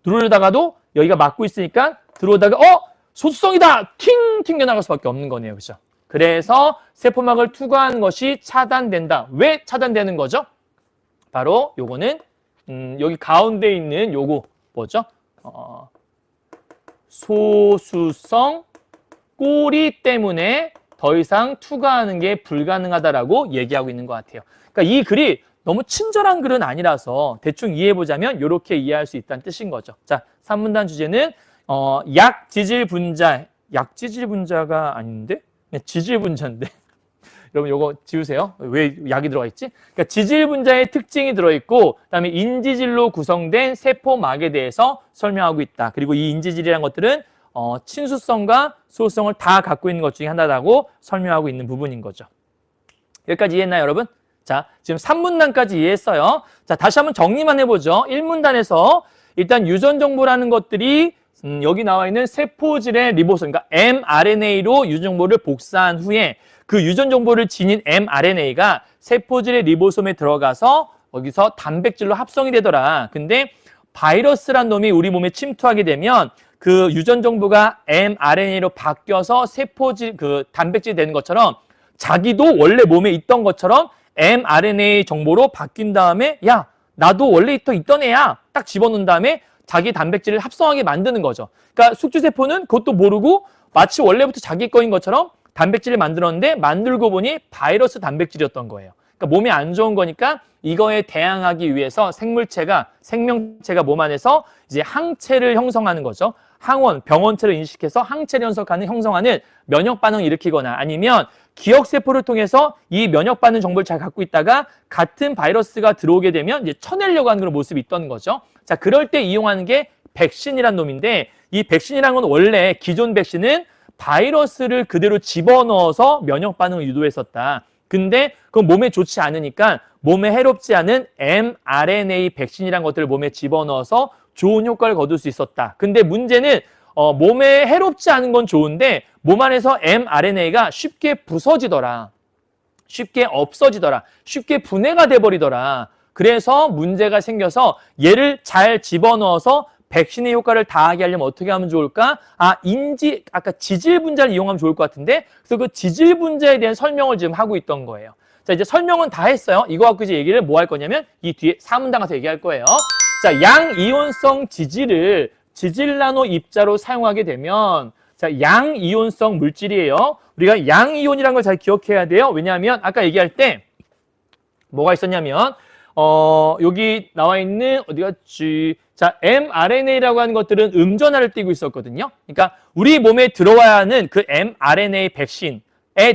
들어오려다가도 여기가 막고 있으니까 들어오다가 소수성이다! 팅! 튕겨나갈 수밖에 없는 거네요. 그죠? 그래서 세포막을 투과하는 것이 차단된다. 왜 차단되는 거죠? 바로 요거는 여기 가운데 있는 요거 뭐죠? 소수성 꼬리 때문에 더 이상 투과하는 게 불가능하다라고 얘기하고 있는 것 같아요. 그러니까 이 글이 너무 친절한 글은 아니라서 대충 이해해보자면 이렇게 이해할 수 있다는 뜻인 거죠. 자, 3문단 주제는 약지질 분자, 약지질 분자가 아닌데? 지질 분자인데. 여러분 요거 지우세요. 왜 약이 들어가 있지? 그러니까 지질 분자의 특징이 들어있고 그다음에 인지질로 구성된 세포막에 대해서 설명하고 있다. 그리고 이 인지질이라는 것들은 친수성과 소수성을 다 갖고 있는 것 중에 하나라고 설명하고 있는 부분인 거죠. 여기까지 이해했나요, 여러분? 자, 지금 3문단까지 이해했어요. 자, 다시 한번 정리만 해보죠. 1문단에서 일단 유전 정보라는 것들이 여기 나와 있는 세포질의 리보솜, 그러니까 mRNA로 유전 정보를 복사한 후에 그 유전 정보를 지닌 mRNA가 세포질의 리보솜에 들어가서 거기서 단백질로 합성이 되더라. 근데 바이러스란 놈이 우리 몸에 침투하게 되면 그 유전 정보가 mRNA로 바뀌어서 세포질, 단백질이 되는 것처럼 자기도 원래 몸에 있던 것처럼 mRNA 정보로 바뀐 다음에 야, 나도 원래 있던 애야. 딱 집어넣은 다음에 자기 단백질을 합성하게 만드는 거죠. 그러니까 숙주세포는 그것도 모르고 마치 원래부터 자기 거인 것처럼 단백질을 만들었는데 만들고 보니 바이러스 단백질이었던 거예요. 그러니까 몸에 안 좋은 거니까 이거에 대항하기 위해서 생명체가 몸 안에서 이제 항체를 형성하는 거죠. 항원, 병원체를 인식해서 항체를 형성하는 면역 반응을 일으키거나 아니면 기억세포를 통해서 이 면역 반응 정보를 잘 갖고 있다가 같은 바이러스가 들어오게 되면 이제 쳐내려고 하는 그런 모습이 있던 거죠. 자, 그럴 때 이용하는 게 백신이란 놈인데 이 백신이란 건 원래 기존 백신은 바이러스를 그대로 집어넣어서 면역 반응을 유도했었다. 근데 그건 몸에 좋지 않으니까 몸에 해롭지 않은 mRNA 백신이란 것들을 몸에 집어넣어서 좋은 효과를 거둘 수 있었다. 근데 문제는 몸에 해롭지 않은 건 좋은데 몸 안에서 mRNA가 쉽게 부서지더라. 쉽게 없어지더라. 쉽게 분해가 돼버리더라. 그래서 문제가 생겨서 얘를 잘 집어넣어서 백신의 효과를 다하게 하려면 어떻게 하면 좋을까? 아까 지질 분자를 이용하면 좋을 것 같은데 그래서 그 지질 분자에 대한 설명을 지금 하고 있던 거예요. 자, 이제 설명은 다 했어요. 이거 갖고 이제 얘기를 뭐 할 거냐면 이 뒤에 4문단 가서 얘기할 거예요. 자, 양이온성 지질을 지질 나노 입자로 사용하게 되면 자, 양이온성 물질이에요. 우리가 양이온이라는 걸 잘 기억해야 돼요. 왜냐하면 아까 얘기할 때 뭐가 있었냐면 여기 나와 있는 어디 갔지? 자, mRNA라고 하는 것들은 음전하를 띠고 있었거든요. 그러니까 우리 몸에 들어와야 하는 그 mRNA 백신에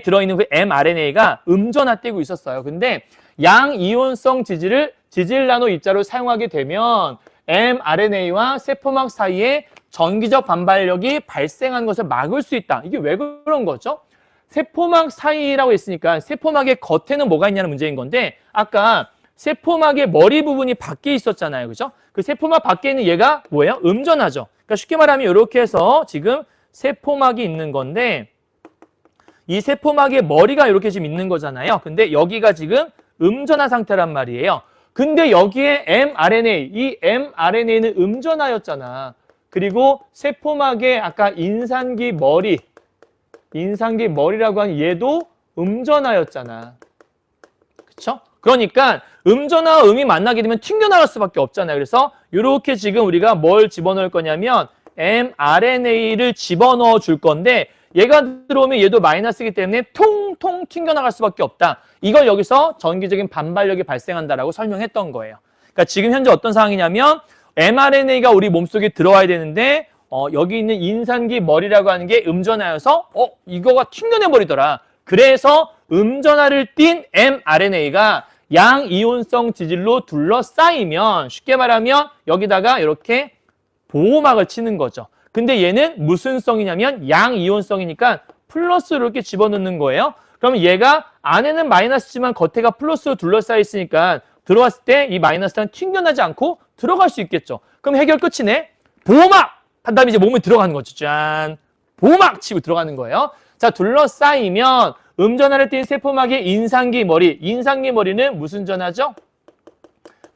들어있는 그 mRNA가 음전하 띠고 있었어요. 근데 양이온성 지질 나노 입자로 사용하게 되면 mRNA와 세포막 사이에 전기적 반발력이 발생하는 것을 막을 수 있다. 이게 왜 그런 거죠? 세포막 사이라고 했으니까 세포막의 겉에는 뭐가 있냐는 문제인 건데 아까 세포막의 머리 부분이 밖에 있었잖아요. 그죠? 그 세포막 밖에 있는 얘가 뭐예요? 음전하죠. 그러니까 쉽게 말하면 이렇게 해서 지금 세포막이 있는 건데 이 세포막의 머리가 이렇게 지금 있는 거잖아요. 근데 여기가 지금 음전화 상태란 말이에요. 근데 여기에 mRNA, 이 mRNA는 음전하였잖아. 그리고 세포막의 아까 인산기 머리라고 하는 얘도 음전하였잖아. 그쵸? 그러니까 음전화와 음이 만나게 되면 튕겨나갈 수밖에 없잖아요. 그래서 이렇게 지금 우리가 뭘 집어넣을 거냐면 mRNA를 집어넣어 줄 건데 얘가 들어오면 얘도 마이너스이기 때문에 통통 튕겨나갈 수밖에 없다. 이걸 여기서 전기적인 반발력이 발생한다라고 설명했던 거예요. 그러니까 지금 현재 어떤 상황이냐면 mRNA가 우리 몸속에 들어와야 되는데 여기 있는 인산기 머리라고 하는 게 음전하여서 이거가 튕겨내버리더라. 그래서 음전하를 띤 mRNA가 양이온성 지질로 둘러싸이면 쉽게 말하면 여기다가 이렇게 보호막을 치는 거죠. 근데 얘는 무슨 성이냐면 양이온성이니까 플러스로 이렇게 집어넣는 거예요. 그러면 얘가 안에는 마이너스지만 겉에가 플러스로 둘러싸여 있으니까 들어왔을 때 이 마이너스는 튕겨나지 않고 들어갈 수 있겠죠. 그럼 해결 끝이네. 보호막! 한 다음에 이제 몸에 들어가는 거죠. 짠! 보호막 치고 들어가는 거예요. 자, 둘러싸이면 음전하를 띤 세포막의 인산기 머리는 무슨 전하죠?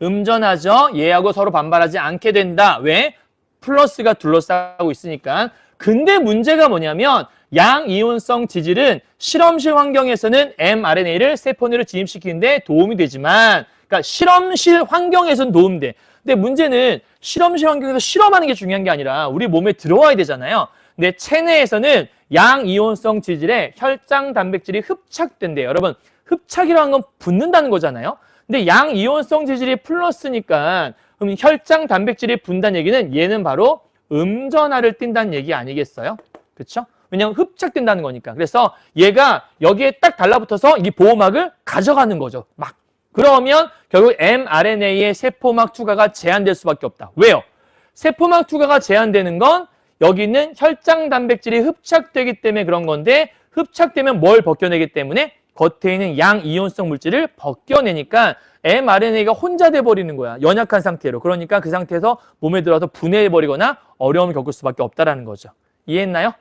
음전하죠. 얘하고 서로 반발하지 않게 된다. 왜? 플러스가 둘러싸고 있으니까. 근데 문제가 뭐냐면 양이온성 지질은 실험실 환경에서는 mRNA를 세포 내로 진입시키는데 도움이 되지만 그러니까 실험실 환경에서는 도움돼. 근데 문제는 실험실 환경에서 실험하는 게 중요한 게 아니라 우리 몸에 들어와야 되잖아요. 근데 체내에서는 양이온성 지질에 혈장 단백질이 흡착된대요. 여러분, 흡착이라는 건 붙는다는 거잖아요. 근데 양이온성 지질이 플러스니까 그럼 혈장 단백질이 분다는 얘기는 얘는 바로 음전하를 띈다는 얘기 아니겠어요? 그렇죠? 왜냐하면 흡착된다는 거니까. 그래서 얘가 여기에 딱 달라붙어서 이 보호막을 가져가는 거죠. 막. 그러면 결국 mRNA의 세포막 투과가 제한될 수밖에 없다. 왜요? 세포막 투과가 제한되는 건 여기 있는 혈장 단백질이 흡착되기 때문에 그런 건데 흡착되면 뭘 벗겨내기 때문에 겉에 있는 양이온성 물질을 벗겨내니까 mRNA가 혼자 돼버리는 거야. 연약한 상태로. 그러니까 그 상태에서 몸에 들어와서 분해해버리거나 어려움을 겪을 수밖에 없다는 거죠. 이해했나요?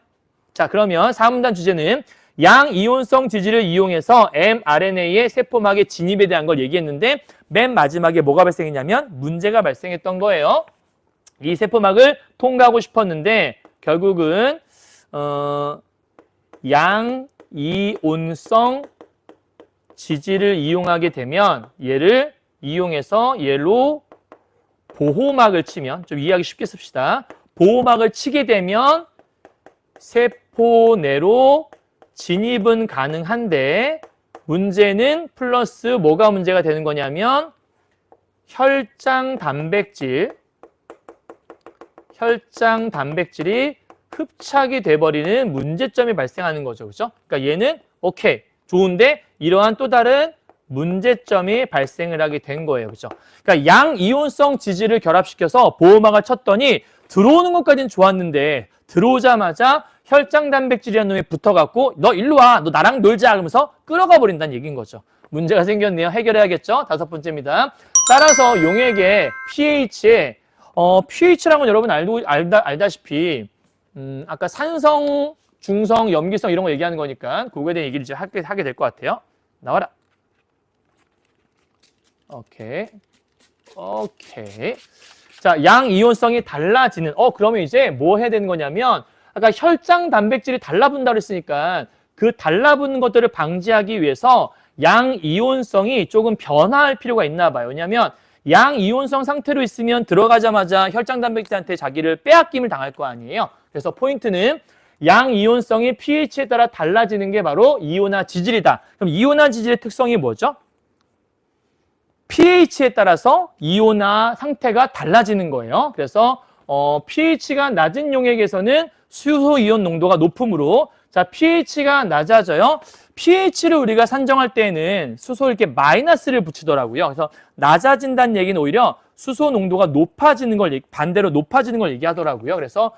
자, 그러면 4문단 주제는 양이온성 지질을 이용해서 mRNA의 세포막에 진입에 대한 걸 얘기했는데 맨 마지막에 뭐가 발생했냐면 문제가 발생했던 거예요. 이 세포막을 통과하고 싶었는데 결국은 양이온성 지질을 이용하게 되면 얘를 이용해서 얘로 보호막을 치면 좀 이해하기 쉽게 씁시다. 보호막을 치게 되면 세포 내로 진입은 가능한데 문제는 플러스 뭐가 문제가 되는 거냐면 혈장 단백질이 흡착이 돼버리는 문제점이 발생하는 거죠. 그렇죠? 그러니까 얘는 오케이, 좋은데 이러한 또 다른 문제점이 발생을 하게 된 거예요. 그렇죠? 그러니까 양이온성 지질을 결합시켜서 보호막을 쳤더니 들어오는 것까지는 좋았는데 들어오자마자 혈장 단백질이라는 놈에 붙어갖고 너 일로 와, 너 나랑 놀자 그러면서 끌어가 버린다는 얘기인 거죠. 문제가 생겼네요. 해결해야겠죠? 5번째입니다. 따라서 용액의 pH에 pH라는 건 여러분 알다시피 아까 산성, 중성, 염기성 이런 거 얘기하는 거니까 그거에 대한 얘기를 이제 하게 될 것 같아요. 나와라. 오케이. 자, 양이온성이 달라지는 그러면 이제 뭐 해야 되는 거냐면 아까 혈장 단백질이 달라붙는다고 했으니까 그 달라붙는 것들을 방지하기 위해서 양이온성이 조금 변화할 필요가 있나 봐요. 왜냐하면 양이온성 상태로 있으면 들어가자마자 혈장 단백질한테 자기를 빼앗김을 당할 거 아니에요. 그래서 포인트는 양이온성이 pH에 따라 달라지는 게 바로 이온화 지질이다. 그럼 이온화 지질의 특성이 뭐죠? pH에 따라서 이온화 상태가 달라지는 거예요. 그래서 pH가 낮은 용액에서는 수소 이온 농도가 높으므로 자, pH가 낮아져요. pH를 우리가 산정할 때에는 수소 이렇게 마이너스를 붙이더라고요. 그래서 낮아진다는 얘기는 오히려 수소 농도가 높아지는 걸 반대로 높아지는 걸 얘기하더라고요. 그래서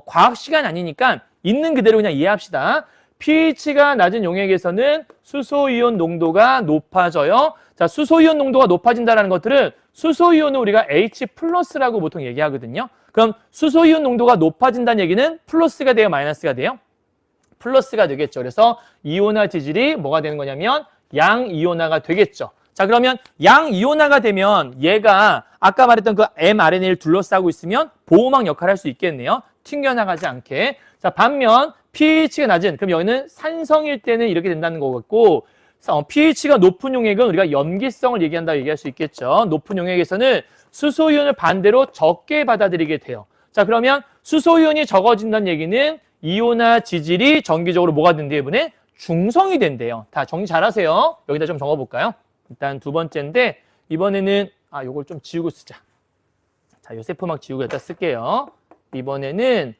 과학 시간 아니니까 있는 그대로 그냥 이해합시다. pH가 낮은 용액에서는 수소이온 농도가 높아져요. 자, 수소이온 농도가 높아진다는 것들은 수소이온은 우리가 H+라고 보통 얘기하거든요. 그럼 수소이온 농도가 높아진다는 얘기는 플러스가 돼요, 마이너스가 돼요? 플러스가 되겠죠. 그래서 이온화 지질이 뭐가 되는 거냐면 양이온화가 되겠죠. 자, 그러면 양이온화가 되면 얘가 아까 말했던 그 mRNA를 둘러싸고 있으면 보호막 역할을 할 수 있겠네요. 튕겨나가지 않게. 자, 반면 pH가 낮은, 그럼 여기는 산성일 때는 이렇게 된다는 거겠고, pH가 높은 용액은 우리가 염기성을 얘기한다고 얘기할 수 있겠죠. 높은 용액에서는 수소이온을 반대로 적게 받아들이게 돼요. 자, 그러면 수소이온이 적어진다는 얘기는 이온화 지질이 정기적으로 뭐가 된대요, 이번에? 중성이 된대요. 다 정리 잘하세요. 여기다 좀 적어볼까요? 일단 두 번째인데, 이번에는, 요걸 좀 지우고 쓰자. 자, 요 세포막 지우고 여기다 쓸게요. 이번에는,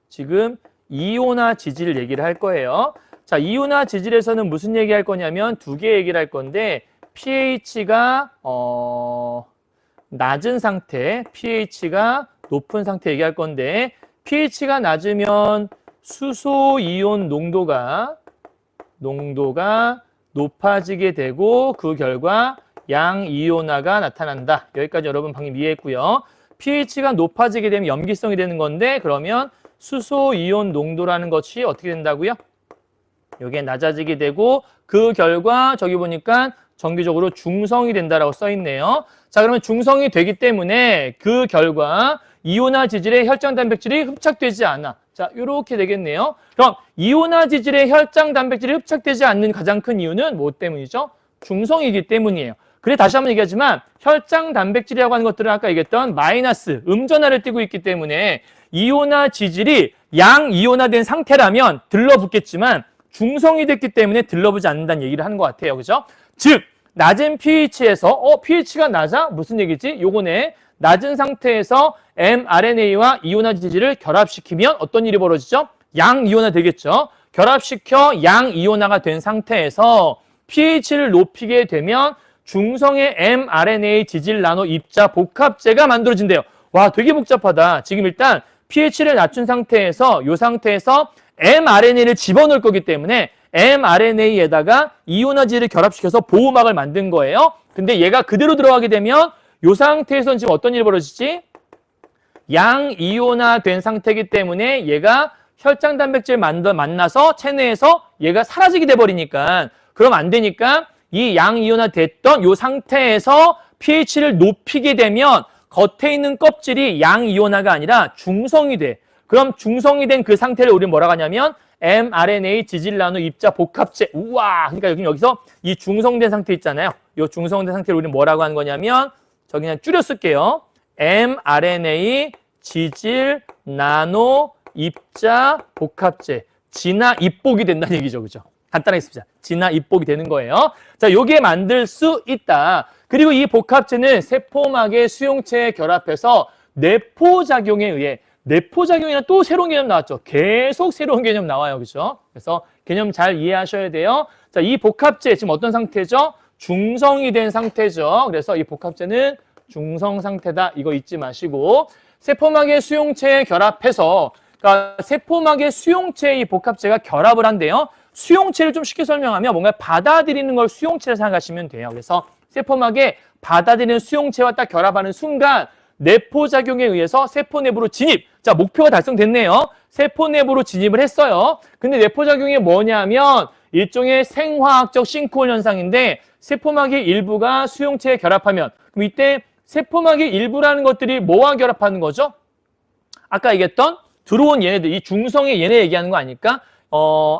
지금 이온화 지질 얘기를 할 거예요. 자, 이온화 지질에서는 무슨 얘기 할 거냐면 두 개 얘기를 할 건데, pH가, 낮은 상태, pH가 높은 상태 얘기할 건데, pH가 낮으면 수소이온 농도가 높아지게 되고 그 결과 양이온화가 나타난다. 여기까지 여러분 방금 이해했고요. pH가 높아지게 되면 염기성이 되는 건데 그러면 수소이온 농도라는 것이 어떻게 된다고요? 여기에 낮아지게 되고 그 결과 저기 보니까 정기적으로 중성이 된다라고 써 있네요. 자, 그러면 중성이 되기 때문에 그 결과 이온화 지질의 혈장 단백질이 흡착되지 않아. 자, 이렇게 되겠네요. 그럼 이온화 지질의 혈장 단백질이 흡착되지 않는 가장 큰 이유는 뭐 때문이죠? 중성이기 때문이에요. 그래 다시 한번 얘기하지만 혈장 단백질이라고 하는 것들은 아까 얘기했던 마이너스, 음전하를 띠고 있기 때문에 이온화 지질이 양이온화된 상태라면 들러붙겠지만 중성이 됐기 때문에 들러붙지 않는다는 얘기를 하는 것 같아요. 그죠? 즉, 낮은 pH에서 pH가 낮아? 무슨 얘기지? 요거네. 낮은 상태에서 mRNA와 이온화 지질을 결합시키면 어떤 일이 벌어지죠? 양이온화 되겠죠. 결합시켜 양이온화가 된 상태에서 pH를 높이게 되면 중성의 mRNA 지질 나노 입자 복합제가 만들어진대요. 와, 되게 복잡하다. 지금 일단 pH를 낮춘 상태에서 이 상태에서 mRNA를 집어넣을 거기 때문에 mRNA에다가 이온화 지질을 결합시켜서 보호막을 만든 거예요. 근데 얘가 그대로 들어가게 되면 이 상태에서는 지금 어떤 일이 벌어지지? 양이온화 된 상태이기 때문에 얘가 혈장 단백질 만나서 체내에서 얘가 사라지게 돼버리니까 그럼 안 되니까 이 양이온화 됐던 이 상태에서 pH를 높이게 되면 겉에 있는 껍질이 양이온화가 아니라 중성이 돼. 그럼 중성이 된 그 상태를 우리는 뭐라고 하냐면 mRNA 지질 나누 입자 복합제. 우와! 그러니까 여기서 이 중성된 상태 있잖아요. 이 중성된 상태를 우리는 뭐라고 하는 거냐면 저기 그냥 줄여 쓸게요. mRNA 지질 나노 입자 복합제. 진화 입복이 된다는 얘기죠. 그죠? 간단하게 씁시다. 진화 입복이 되는 거예요. 자, 요게 만들 수 있다. 그리고 이 복합체는 세포막의 수용체에 결합해서 내포작용에 의해 내포작용이란 또 새로운 개념 나왔죠. 계속 새로운 개념 나와요. 그죠? 그래서 개념 잘 이해하셔야 돼요. 자, 이 복합체 지금 어떤 상태죠? 중성이 된 상태죠. 그래서 이 복합체는 중성 상태다. 이거 잊지 마시고 세포막의 수용체에 결합해서 그러니까 세포막의 수용체에 이 복합체가 결합을 한대요. 수용체를 좀 쉽게 설명하면 뭔가 받아들이는 걸 수용체를 생각하시면 돼요. 그래서 세포막에 받아들이는 수용체와 딱 결합하는 순간 내포작용에 의해서 세포 내부로 진입. 자, 목표가 달성됐네요. 세포 내부로 진입을 했어요. 근데 내포작용이 뭐냐면 일종의 생화학적 싱크홀 현상인데 세포막의 일부가 수용체에 결합하면 그럼 이때 세포막의 일부라는 것들이 뭐와 결합하는 거죠? 아까 얘기했던 들어온 얘네들, 이 중성의 얘네 얘기하는 거 아닐까?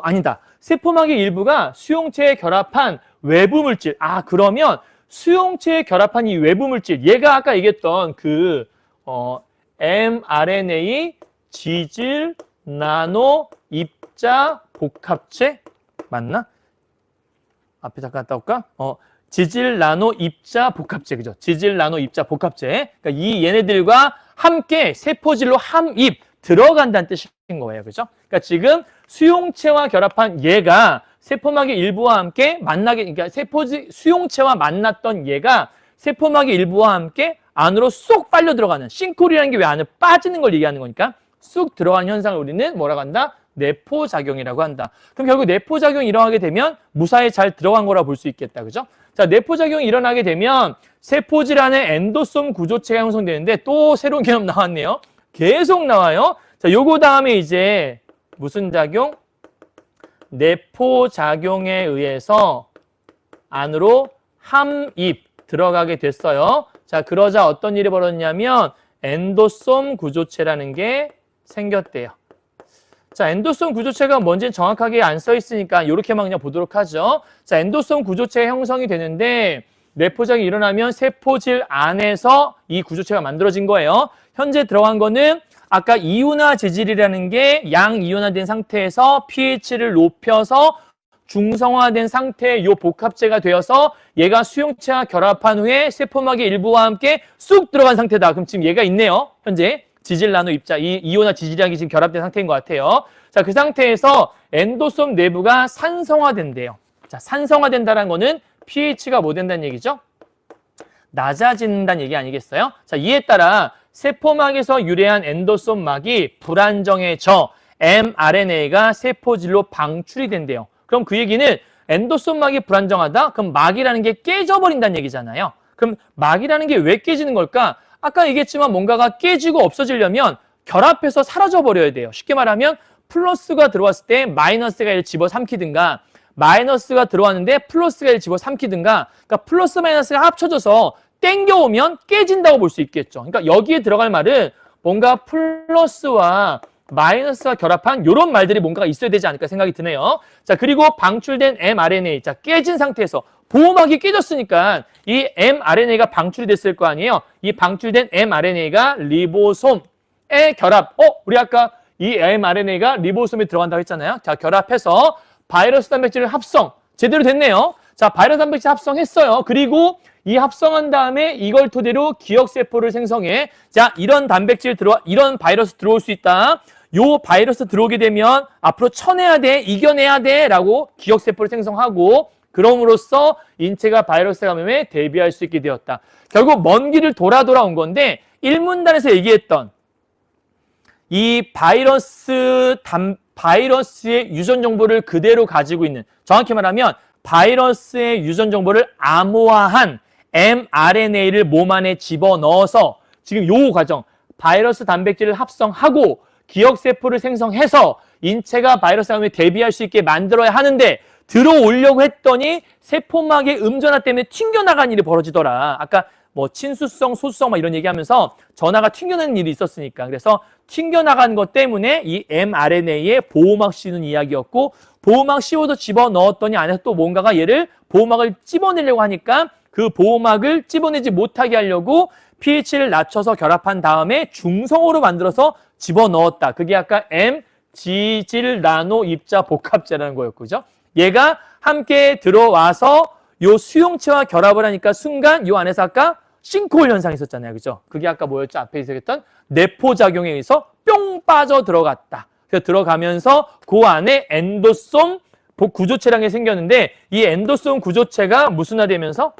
아니다. 세포막의 일부가 수용체에 결합한 외부 물질. 그러면 수용체에 결합한 이 외부 물질, 얘가 아까 얘기했던 그 mRNA 지질 나노 입자 복합체 맞나? 앞에 잠깐 갔다 올까? 지질 나노 입자 복합체, 그죠? 지질 나노 입자 복합체. 그러니까 이 얘네들과 함께 세포질로 함입 들어간다는 뜻인 거예요, 그죠? 그러니까 지금 수용체와 결합한 얘가 세포막의 일부와 함께 그러니까 수용체와 만났던 얘가 세포막의 일부와 함께 안으로 쏙 빨려 들어가는, 싱크홀이라는 게 왜 안에 빠지는 걸 얘기하는 거니까 쑥 들어가는 현상을 우리는 뭐라고 한다? 내포작용이라고 한다. 그럼 결국 내포작용이 일어나게 되면 무사히 잘 들어간 거라 볼 수 있겠다, 그죠? 자, 내포작용이 일어나게 되면 세포질 안에 엔도솜 구조체가 형성되는데 또 새로운 개념 나왔네요. 계속 나와요. 자, 요거 다음에 이제 무슨 작용? 내포작용에 의해서 안으로 함입 들어가게 됐어요. 자, 그러자 어떤 일이 벌어졌냐면 엔도솜 구조체라는 게 생겼대요. 자, 엔도솜 구조체가 뭔지는 정확하게 안 써 있으니까 이렇게만 그냥 보도록 하죠. 자, 엔도솜 구조체 형성이 되는데 내포작용이 일어나면 세포질 안에서 이 구조체가 만들어진 거예요. 현재 들어간 거는 아까 이온화 재질이라는 게 양이온화된 상태에서 pH를 높여서 중성화된 상태의 이 복합체가 되어서 얘가 수용체와 결합한 후에 세포막의 일부와 함께 쑥 들어간 상태다. 그럼 지금 얘가 있네요. 현재 지질 나노 입자, 이 이온화 지질이랑 지금 결합된 상태인 것 같아요. 자, 그 상태에서 엔도솜 내부가 산성화된대요. 자, 산성화된다는 거는 pH가 뭐 된다는 얘기죠? 낮아진다는 얘기 아니겠어요? 자, 이에 따라 세포막에서 유래한 엔도솜막이 불안정해져 mRNA가 세포질로 방출이 된대요. 그럼 그 얘기는 엔도솜막이 불안정하다? 그럼 막이라는 게 깨져버린다는 얘기잖아요. 그럼 막이라는 게 왜 깨지는 걸까? 아까 얘기했지만 뭔가가 깨지고 없어지려면 결합해서 사라져버려야 돼요. 쉽게 말하면 플러스가 들어왔을 때 마이너스가 1 집어삼키든가 마이너스가 들어왔는데 플러스가 1 집어삼키든가 그러니까 플러스 마이너스가 합쳐져서 땡겨오면 깨진다고 볼 수 있겠죠. 그러니까 여기에 들어갈 말은 뭔가 플러스와 마이너스와 결합한 이런 말들이 뭔가가 있어야 되지 않을까 생각이 드네요. 자, 그리고 방출된 mRNA, 자, 깨진 상태에서 보호막이 깨졌으니까 이 mRNA가 방출이 됐을 거 아니에요. 이 방출된 mRNA가 리보솜에 결합. 우리 아까 이 mRNA가 리보솜에 들어간다고 했잖아요. 자, 결합해서 바이러스 단백질을 합성. 제대로 됐네요. 자, 바이러스 단백질 합성했어요. 그리고 이 합성한 다음에 이걸 토대로 기억세포를 생성해. 자, 이런 바이러스 들어올 수 있다. 요 바이러스 들어오게 되면 앞으로 쳐내야 돼, 이겨내야 돼 라고 기억세포를 생성하고 그럼으로써 인체가 바이러스 감염에 대비할 수 있게 되었다. 결국 먼 길을 돌아온 건데 1문단에서 얘기했던 이 바이러스의 유전 정보를 그대로 가지고 있는, 정확히 말하면 바이러스의 유전 정보를 암호화한 mRNA를 몸 안에 집어넣어서 지금 요 과정, 바이러스 단백질을 합성하고 기억세포를 생성해서 인체가 바이러스 감염에 대비할 수 있게 만들어야 하는데 들어오려고 했더니 세포막의 음전화 때문에 튕겨나간 일이 벌어지더라. 아까 뭐 친수성, 소수성 막 이런 얘기하면서 전하가 튕겨나는 일이 있었으니까. 그래서 튕겨나간 것 때문에 이 mRNA에 보호막 씌우는 이야기였고 보호막 씌워서 집어넣었더니 안에서 또 뭔가가 얘를 보호막을 찝어내려고 하니까 그 보호막을 찝어내지 못하게 하려고 pH를 낮춰서 결합한 다음에 중성으로 만들어서 집어넣었다. 그게 아까 지질 나노 입자 복합체라는 거였고, 그죠? 얘가 함께 들어와서 요 수용체와 결합을 하니까 순간 요 안에서 아까 싱크홀 현상이 있었잖아요. 그죠? 그게 아까 뭐였죠? 앞에 있었던 내포작용에 의해서 뿅 빠져 들어갔다. 그래서 들어가면서 그 안에 엔도솜 구조체라는 게 생겼는데 이 엔도솜 구조체가 무슨화되면서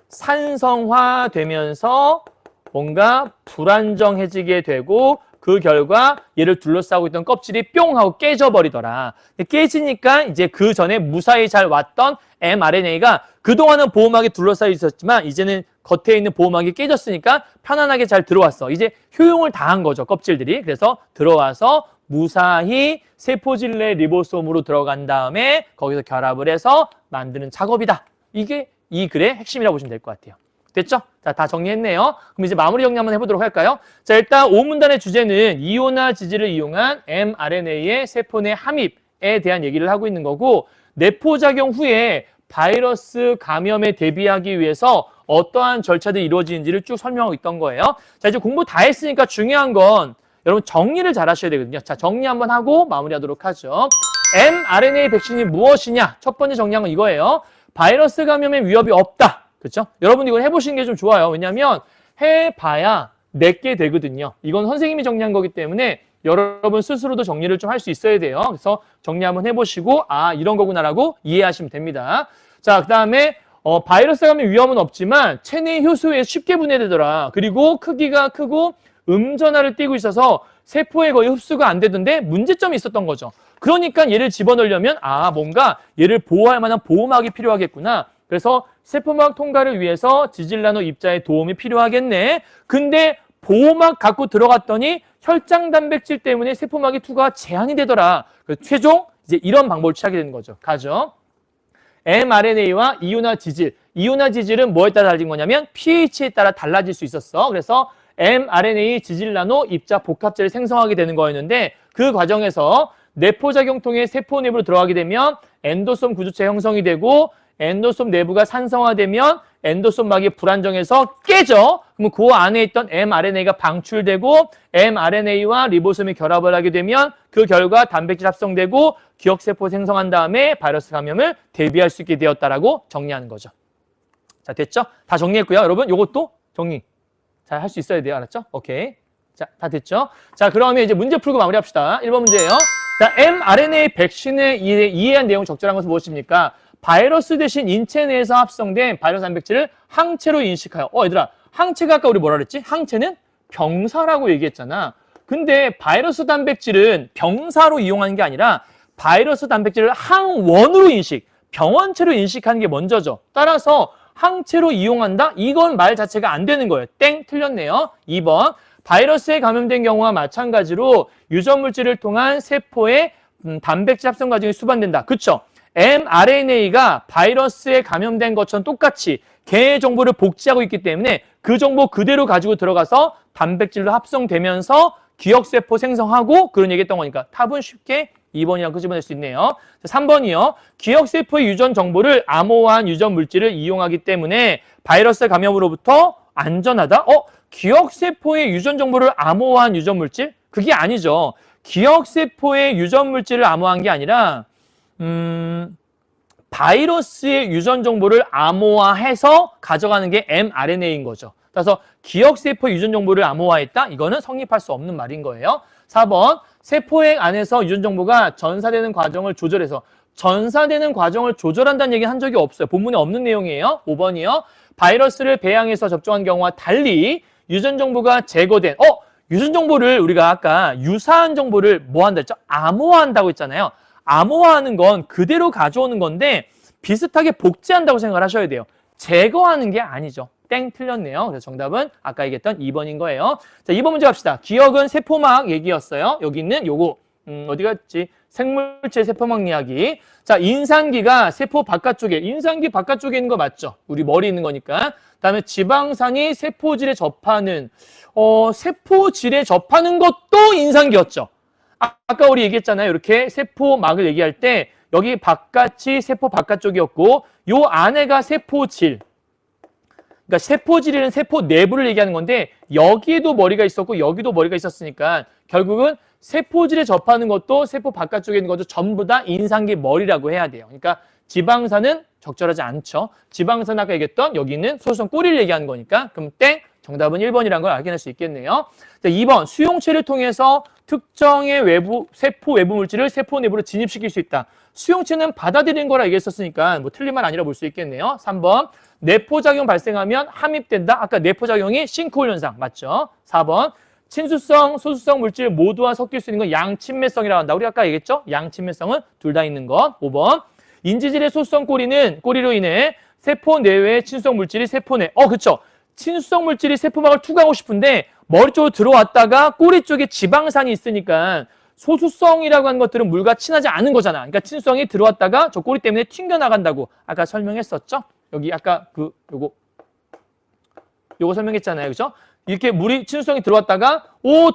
산성화되면서 뭔가 불안정해지게 되고 그 결과 얘를 둘러싸고 있던 껍질이 뿅 하고 깨져버리더라. 깨지니까 이제 그 전에 무사히 잘 왔던 mRNA가 그동안은 보호막에 둘러싸여 있었지만 이제는 겉에 있는 보호막이 깨졌으니까 편안하게 잘 들어왔어. 이제 효용을 다한 거죠, 껍질들이. 그래서 들어와서 무사히 세포질 내 리보솜으로 들어간 다음에 거기서 결합을 해서 만드는 작업이다. 이게 이 글의 핵심이라고 보시면 될 것 같아요. 됐죠? 자, 다 정리했네요. 그럼 이제 마무리 정리 한번 해보도록 할까요? 자, 일단 5문단의 주제는 이온화 지질을 이용한 mRNA의 세포 내 함입에 대한 얘기를 하고 있는 거고 내포작용 후에 바이러스 감염에 대비하기 위해서 어떠한 절차들이 이루어지는지를 쭉 설명하고 있던 거예요. 자, 이제 공부 다 했으니까 중요한 건 여러분 정리를 잘 하셔야 되거든요. 자, 정리 한번 하고 마무리하도록 하죠. mRNA 백신이 무엇이냐? 첫 번째 정리한 건 이거예요. 바이러스 감염의 위협이 없다. 그렇죠? 여러분 이걸 해보시는 게 좀 좋아요. 왜냐하면 해봐야 내게 되거든요. 이건 선생님이 정리한 거기 때문에 여러분 스스로도 정리를 좀 할 수 있어야 돼요. 그래서 정리 한번 해보시고 이런 거구나라고 이해하시면 됩니다. 자, 그 다음에 바이러스 감염 위험은 없지만 체내 효소에 쉽게 분해되더라. 그리고 크기가 크고 음전하를 띠고 있어서 세포에 거의 흡수가 안 되던데 문제점이 있었던 거죠. 그러니까 얘를 집어넣으려면 뭔가 얘를 보호할 만한 보호막이 필요하겠구나. 그래서 세포막 통과를 위해서 지질나노 입자의 도움이 필요하겠네. 근데 보호막 갖고 들어갔더니 혈장 단백질 때문에 세포막의 투과가 제한이 되더라. 그래서 최종 이제 이런 방법을 취하게 되는 거죠. 가죠. mRNA와 이온화 지질. 이온화 지질은 뭐에 따라 달라진 거냐면 pH에 따라 달라질 수 있었어. 그래서 mRNA 지질나노 입자 복합체를 생성하게 되는 거였는데 그 과정에서 내포작용 통해 세포 내부로 들어가게 되면 엔도솜 구조체 형성이 되고 엔도솜 내부가 산성화되면 엔도솜막이 불안정해서 깨져. 그러면 그 안에 있던 mRNA가 방출되고 mRNA와 리보솜이 결합을 하게 되면 그 결과 단백질 합성되고 기억세포 생성한 다음에 바이러스 감염을 대비할 수 있게 되었다라고 정리하는 거죠. 자, 됐죠? 다 정리했고요. 여러분, 요것도 정리 잘 할 수 있어야 돼요. 알았죠? 오케이. 자, 다 됐죠? 자, 그러면 이제 문제 풀고 마무리합시다. 1번 문제예요. 자, mRNA 백신에 이해한 내용 적절한 것은 무엇입니까? 바이러스 대신 인체 내에서 합성된 바이러스 단백질을 항체로 인식하여. 얘들아, 항체가 아까 우리 뭐라 그랬지? 항체는 병사라고 얘기했잖아. 근데 바이러스 단백질은 병사로 이용하는 게 아니라 바이러스 단백질을 항원으로 인식, 병원체로 인식하는 게 먼저죠. 따라서 항체로 이용한다? 이건 말 자체가 안 되는 거예요. 땡, 틀렸네요. 2번, 바이러스에 감염된 경우와 마찬가지로 유전물질을 통한 세포의 단백질 합성 과정이 수반된다. 그쵸? mRNA가 바이러스에 감염된 것처럼 똑같이 개의 정보를 복제하고 있기 때문에 그 정보 그대로 가지고 들어가서 단백질로 합성되면서 기억세포 생성하고 그런 얘기했던 거니까 답은 쉽게 2번이랑 끄집어낼 수 있네요. 3번이요. 기억세포의 유전 정보를 암호화한 유전 물질을 이용하기 때문에 바이러스 감염으로부터 안전하다? 기억세포의 유전 정보를 암호화한 유전 물질? 그게 아니죠. 기억세포의 유전 물질을 암호화한 게 아니라 바이러스의 유전 정보를 암호화해서 가져가는 게 mRNA인 거죠. 그래서 기억세포 유전 정보를 암호화했다? 이거는 성립할 수 없는 말인 거예요. 4번, 세포액 안에서 유전 정보가 전사되는 과정을 조절해서 전사되는 과정을 조절한다는 얘기는 한 적이 없어요. 본문에 없는 내용이에요. 5번이요. 바이러스를 배양해서 접종한 경우와 달리 유전 정보가 제거된 유전 정보를 우리가 아까 유사한 정보를 뭐 한다 했죠? 암호화한다고 했잖아요. 암호화하는 건 그대로 가져오는 건데 비슷하게 복제한다고 생각을 하셔야 돼요. 제거하는 게 아니죠. 땡, 틀렸네요. 그래서 정답은 아까 얘기했던 2번인 거예요. 자, 2번 문제 갑시다. 기억은 세포막 얘기였어요. 여기 있는 요거 어디 갔지? 생물체 세포막 이야기. 자, 인산기가 세포 바깥쪽에, 인산기 바깥쪽에 있는 거 맞죠? 우리 머리 있는 거니까. 그다음에 지방산이 세포질에 접하는 세포질에 접하는 것도 인산기였죠. 아까 우리 얘기했잖아요. 이렇게 세포막을 얘기할 때 여기 바깥이 세포 바깥쪽이었고 요 안에가 세포질. 그러니까 세포질은 세포 내부를 얘기하는 건데 여기에도 머리가 있었고 여기도 머리가 있었으니까 결국은 세포질에 접하는 것도 세포 바깥쪽에 있는 것도 전부 다 인산기 머리라고 해야 돼요. 그러니까 지방산은 적절하지 않죠. 지방산 아까 얘기했던 여기는 소수성 꼬리를 얘기하는 거니까 그럼 땡! 정답은 1번이라는 걸 알게 될 수 있겠네요. 자, 2번, 수용체를 통해서 특정의 세포 외부 물질을 세포 내부로 진입시킬 수 있다. 수용체는 받아들이는 거라 얘기했었으니까 뭐 틀린 말 아니라 볼 수 있겠네요. 3번, 내포작용 발생하면 함입된다. 아까 내포작용이 싱크홀 현상 맞죠? 4번, 친수성, 소수성 물질 모두와 섞일 수 있는 건 양친매성이라고 한다. 우리 아까 얘기했죠? 양친매성은 둘 다 있는 것. 5번, 인지질의 소수성 꼬리로 인해 세포 내외의 친수성 물질이 세포 내. 그쵸? 친수성 물질이 세포막을 투과하고 싶은데 머리 쪽으로 들어왔다가 꼬리 쪽에 지방산이 있으니까 소수성이라고 하는 것들은 물과 친하지 않은 거잖아. 그러니까 친수성이 들어왔다가 저 꼬리 때문에 튕겨나간다고 아까 설명했었죠? 여기 아까 요거 설명했잖아요. 그죠? 이렇게 물이 친수성이 들어왔다가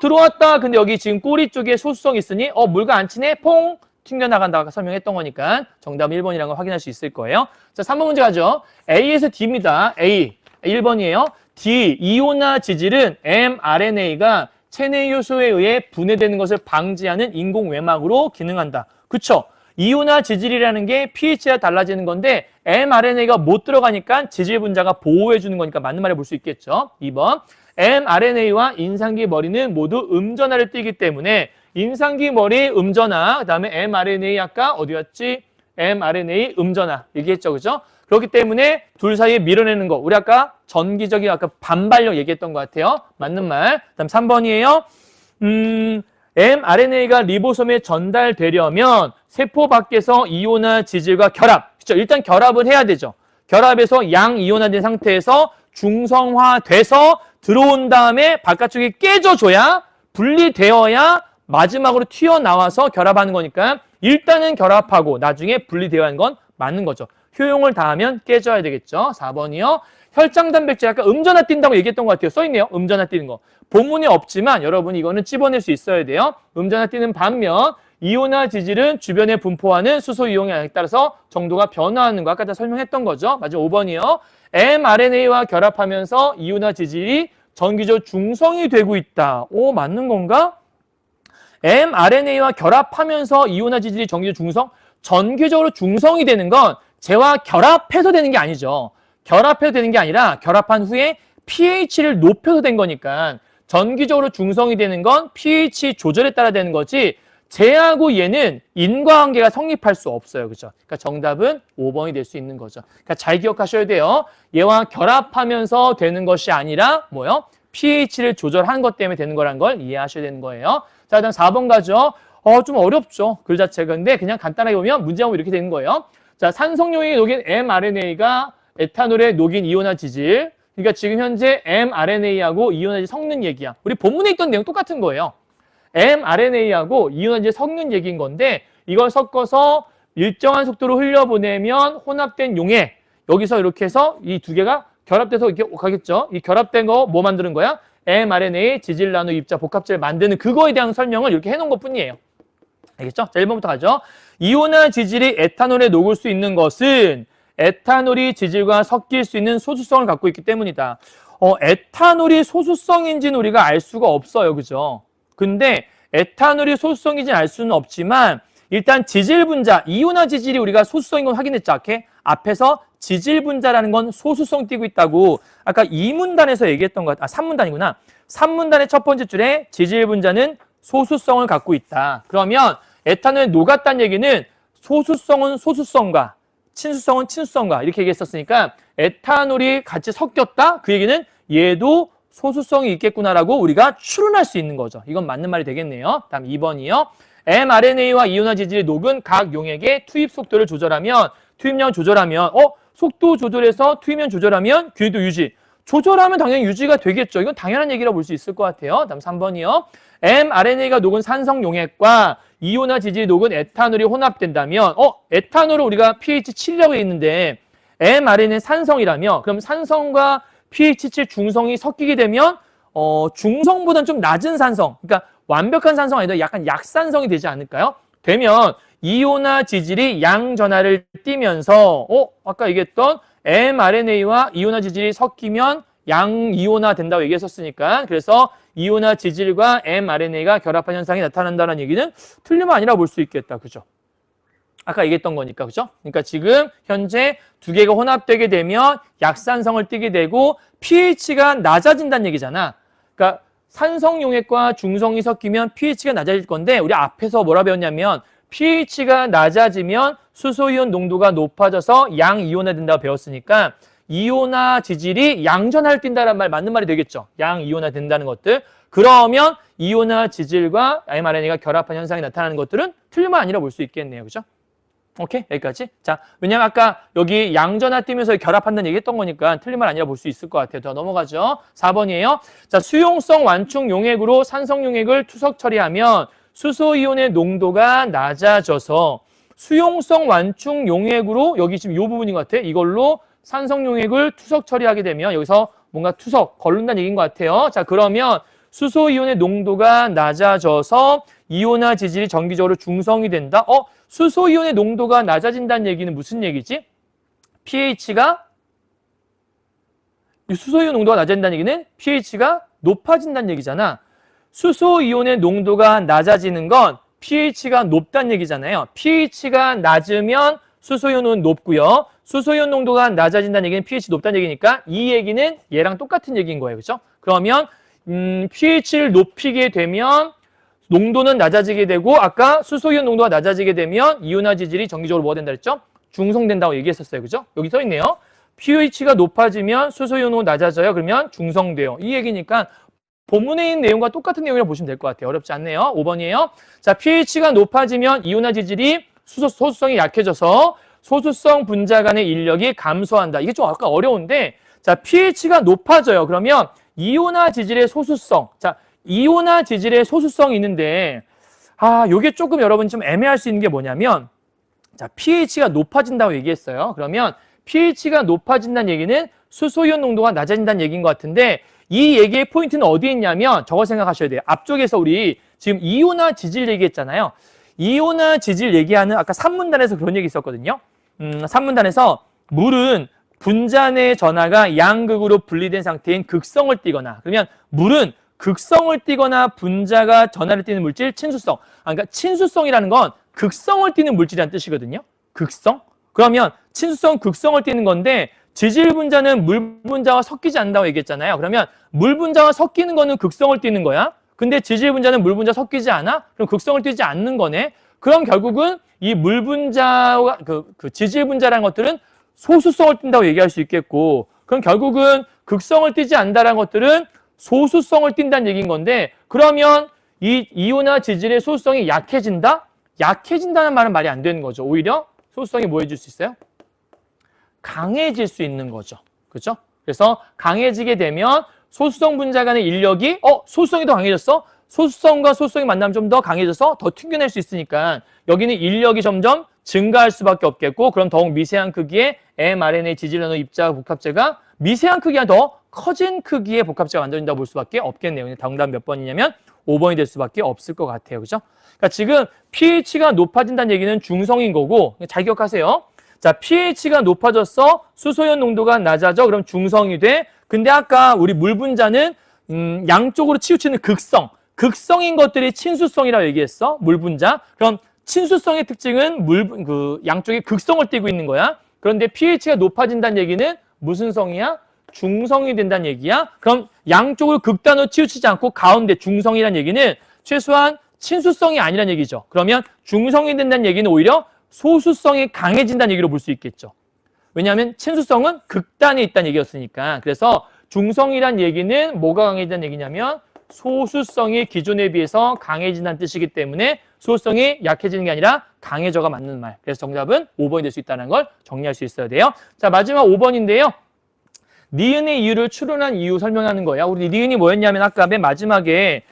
들어왔다. 근데 여기 지금 꼬리 쪽에 소수성이 있으니 물과 안 친해? 퐁! 튕겨나간다고 아까 설명했던 거니까 정답은 1번이라는 걸 확인할 수 있을 거예요. 자, 3번 문제 가죠. A에서 D입니다. A. 1번이에요. D. 이온화 지질은 mRNA가 체내 효소에 의해 분해되는 것을 방지하는 인공 외막으로 기능한다. 그쵸? 이온화 지질이라는 게 pH가 달라지는 건데 mRNA가 못 들어가니까 지질 분자가 보호해 주는 거니까 맞는 말을 볼 수 있겠죠. 2번. mRNA와 인상기 머리는 모두 음전하를 띠기 때문에 인상기 머리 음전하, 그다음에 mRNA 아까 어디였지? mRNA 음전하 얘기했죠. 그죠? 그렇기 때문에 둘 사이에 밀어내는 거. 우리 아까 전기적인 아까 반발력 얘기했던 것 같아요. 맞는 말. 그다음 3번이에요. mRNA가 리보솜에 전달되려면 세포 밖에서 이온화 지질과 결합. 그렇죠? 일단 결합을 해야 되죠. 결합해서 양이온화된 상태에서 중성화돼서 들어온 다음에 바깥쪽이 깨져줘야 분리되어야 마지막으로 튀어나와서 결합하는 거니까 일단은 결합하고 나중에 분리되어야 하는 건 맞는 거죠. 효용을 다하면 깨져야 되겠죠. 4번이요. 혈장 단백질 아까 음전화 띈다고 얘기했던 것 같아요. 써있네요. 음전화 띄는 거. 본문에 없지만 여러분 이거는 찝어낼 수 있어야 돼요. 음전화 띄는 반면 이온화 지질은 주변에 분포하는 수소 이온에 따라서 정도가 변화하는 거 아까 다 설명했던 거죠. 맞아. 5번이요. mRNA와 결합하면서 이온화 지질이 전기적 중성이 되고 있다. 오, 맞는 건가? mRNA와 결합하면서 이온화 지질이 전기적 중성? 전기적으로 중성이 되는 건 쟤와 결합해서 되는 게 아니죠. 결합해서 되는 게 아니라 결합한 후에 pH를 높여서 된 거니까 전기적으로 중성이 되는 건 pH 조절에 따라 되는 거지 쟤하고 얘는 인과관계가 성립할 수 없어요. 그죠? 그러니까 정답은 5번이 될 수 있는 거죠. 그러니까 잘 기억하셔야 돼요. 얘와 결합하면서 되는 것이 아니라 뭐요? pH를 조절한 것 때문에 되는 거란 걸 이해하셔야 되는 거예요. 자, 다음 4번 가죠. 좀 어렵죠. 글 자체가. 근데 그냥 간단하게 보면 문제하고 이렇게 되는 거예요. 자, 산성용액에 녹인 mRNA가 에탄올에 녹인 이온화 지질. 그러니까 지금 현재 mRNA하고 이온화 지질 섞는 얘기야. 우리 본문에 있던 내용 똑같은 거예요. mRNA하고 이온화 지질 섞는 얘기인 건데 이걸 섞어서 일정한 속도로 흘려보내면 혼합된 용액. 여기서 이렇게 해서 이 두 개가 결합돼서 이렇게 가겠죠. 이 결합된 거 뭐 만드는 거야? mRNA 지질 나누 입자 복합체를 만드는 그거에 대한 설명을 이렇게 해놓은 것 뿐이에요. 알겠죠? 자, 1번부터 가죠. 이온화 지질이 에탄올에 녹을 수 있는 것은 에탄올이 지질과 섞일 수 있는 소수성을 갖고 있기 때문이다. 에탄올이 소수성인지는 우리가 알 수가 없어요. 그죠? 근데 에탄올이 소수성인지는 알 수는 없지만 일단 지질 분자, 이온화 지질이 우리가 소수성인 건 확인했죠. 앞에서 지질 분자라는 건 소수성 띄고 있다고 아까 2문단에서 얘기했던 것 같아. 3문단이구나. 3문단의 첫 번째 줄에 지질 분자는 소수성을 갖고 있다. 그러면 에탄올에 녹았다는 얘기는 소수성은 소수성과 친수성은 친수성과 이렇게 얘기했었으니까 에탄올이 같이 섞였다? 그 얘기는 얘도 소수성이 있겠구나라고 우리가 추론할 수 있는 거죠. 이건 맞는 말이 되겠네요. 다음 2번이요. mRNA와 이온화 지질이 녹은 각 용액의 투입 속도를 조절하면 투입량 조절하면 속도 조절해서 투입량 조절하면 궤도 유지. 조절하면 당연히 유지가 되겠죠. 이건 당연한 얘기라고 볼 수 있을 것 같아요. 다음 3번이요. mRNA가 녹은 산성 용액과 이온화 지질이 녹은 에탄올이 혼합된다면 에탄올을 우리가 pH 7이라고 했는데 mRNA는 산성이라며 그럼 산성과 pH 7 중성이 섞이게 되면 중성보다는 좀 낮은 산성 그러니까 완벽한 산성 아니라 약간 약산성이 되지 않을까요? 되면 이온화 지질이 양전하를 띠면서 아까 얘기했던 mRNA와 이온화 지질이 섞이면 양이온화 된다고 얘기했었으니까 그래서 이온화 지질과 mRNA가 결합한 현상이 나타난다는 얘기는 틀림은 아니라 볼 수 있겠다. 그죠? 아까 얘기했던 거니까. 그죠? 그러니까 지금 현재 두 개가 혼합되게 되면 약산성을 띠게 되고 pH가 낮아진다는 얘기잖아. 그러니까 산성 용액과 중성이 섞이면 pH가 낮아질 건데 우리 앞에서 뭐라 배웠냐면 pH가 낮아지면 수소이온 농도가 높아져서 양이온화 된다고 배웠으니까 이온화 지질이 양전하를 띈다는 말 맞는 말이 되겠죠. 양이온화 된다는 것들. 그러면 이온화 지질과 mRNA가 결합한 현상이 나타나는 것들은 틀림은 아니라 볼 수 있겠네요. 그죠? 오케이? 여기까지. 자, 왜냐면 아까 여기 양전하 띄면서 결합한다는 얘기했던 거니까 틀린 말 아니라 볼 수 있을 것 같아요. 더 넘어가죠. 4번이에요. 자, 수용성 완충 용액으로 산성 용액을 투석 처리하면 수소이온의 농도가 낮아져서 수용성 완충 용액으로 여기 지금 이 부분인 것 같아. 이걸로 산성 용액을 투석 처리하게 되면 여기서 뭔가 투석, 걸른다는 얘기인 것 같아요. 자, 그러면 수소이온의 농도가 낮아져서 이온화 지질이 정기적으로 중성이 된다. 수소이온의 농도가 낮아진다는 얘기는 무슨 얘기지? pH가 수소이온 농도가 낮아진다는 얘기는 pH가 높아진다는 얘기잖아. 수소이온의 농도가 낮아지는 건 pH가 높다는 얘기잖아요. pH가 낮으면 수소이온은 높고요. 수소이온 농도가 낮아진다는 얘기는 pH 높다는 얘기니까 이 얘기는 얘랑 똑같은 얘기인 거예요. 그렇죠? 그러면 pH를 높이게 되면 농도는 낮아지게 되고 아까 수소이온 농도가 낮아지게 되면 이온화 지질이 정기적으로 뭐가 된다 그랬죠? 중성된다고 얘기했었어요. 그죠? 여기 써 있네요. pH가 높아지면 수소이온 농도 낮아져요. 그러면 중성돼요. 이 얘기니까 본문에 있는 내용과 똑같은 내용이라고 보시면 될 것 같아요. 어렵지 않네요. 5번이에요. 자, pH가 높아지면 이온화 지질이 소수성이 약해져서 소수성 분자 간의 인력이 감소한다. 이게 좀 아까 어려운데 자, pH가 높아져요. 그러면 이온화 지질의 소수성. 자, 이온화 지질의 소수성이 있는데 요게 조금 여러분 좀 애매할 수 있는 게 뭐냐면 자, pH가 높아진다고 얘기했어요. 그러면 pH가 높아진다는 얘기는 수소이온 농도가 낮아진다는 얘기인 것 같은데 이 얘기의 포인트는 어디에 있냐면 저거 생각하셔야 돼요. 앞쪽에서 우리 지금 이온화 지질 얘기했잖아요. 이온화 지질 얘기하는 아까 3문단에서 그런 얘기 있었거든요. 3문단에서 물은 분자 내 전하가 양극으로 분리된 상태인 극성을 띠거나 그러면 물은 극성을 띠거나 분자가 전하를 띠는 물질 친수성. 그러니까 친수성이라는 건 극성을 띠는 물질이라는 뜻이거든요. 극성? 그러면 친수성, 극성을 띠는 건데 지질 분자는 물 분자와 섞이지 않는다고 얘기했잖아요. 그러면 물 분자와 섞이는 거는 극성을 띠는 거야. 근데 지질 분자는 물 분자 섞이지 않아? 그럼 극성을 띠지 않는 거네. 그럼 결국은 이 물 분자와 그 지질 분자라는 것들은 소수성을 띈다고 얘기할 수 있겠고 그럼 결국은 극성을 띠지 않는다는 것들은 소수성을 띈다는 얘기인 건데 그러면 이 이온화 지질의 소수성이 약해진다? 약해진다는 말은 말이 안 되는 거죠. 오히려 소수성이 뭐 해줄 수 있어요? 강해질 수 있는 거죠. 그렇죠? 그래서 강해지게 되면 소수성 분자 간의 인력이 소수성이 더 강해졌어? 소수성과 소수성이 만나면 좀 더 강해져서 더 튕겨낼 수 있으니까 여기는 인력이 점점 증가할 수밖에 없겠고 그럼 더욱 미세한 크기의 mRNA 지질 나노 입자 복합체가 미세한 크기가 더 커진 크기의 복합체가 만들어진다고 볼 수밖에 없겠네요. 정답 몇 번이냐면 5번이 될 수밖에 없을 것 같아요. 그죠? 그러니까 지금 pH가 높아진다는 얘기는 중성인 거고 잘 기억하세요. 자, pH가 높아졌어. 수소이온 농도가 낮아져. 그럼 중성이 돼. 근데 아까 우리 물 분자는 양쪽으로 치우치는 극성. 극성인 것들이 친수성이라고 얘기했어. 물 분자. 그럼 친수성의 특징은 양쪽에 극성을 띠고 있는 거야. 그런데 pH가 높아진다는 얘기는 무슨 성이야? 중성이 된다는 얘기야. 그럼 양쪽으로 극단으로 치우치지 않고 가운데 중성이라는 얘기는 최소한 친수성이 아니라는 얘기죠. 그러면 중성이 된다는 얘기는 오히려 소수성이 강해진다는 얘기로 볼 수 있겠죠. 왜냐하면 친수성은 극단에 있다는 얘기였으니까. 그래서 중성이란 얘기는 뭐가 강해진다는 얘기냐면 소수성이 기존에 비해서 강해진다는 뜻이기 때문에 소수성이 약해지는 게 아니라 강해져가 맞는 말. 그래서 정답은 5번이 될 수 있다는 걸 정리할 수 있어야 돼요. 자, 마지막 5번인데요. 니은의 이유를 추론한 이유 설명하는 거예요. 우리 니은이 뭐였냐면 아까 맨 마지막에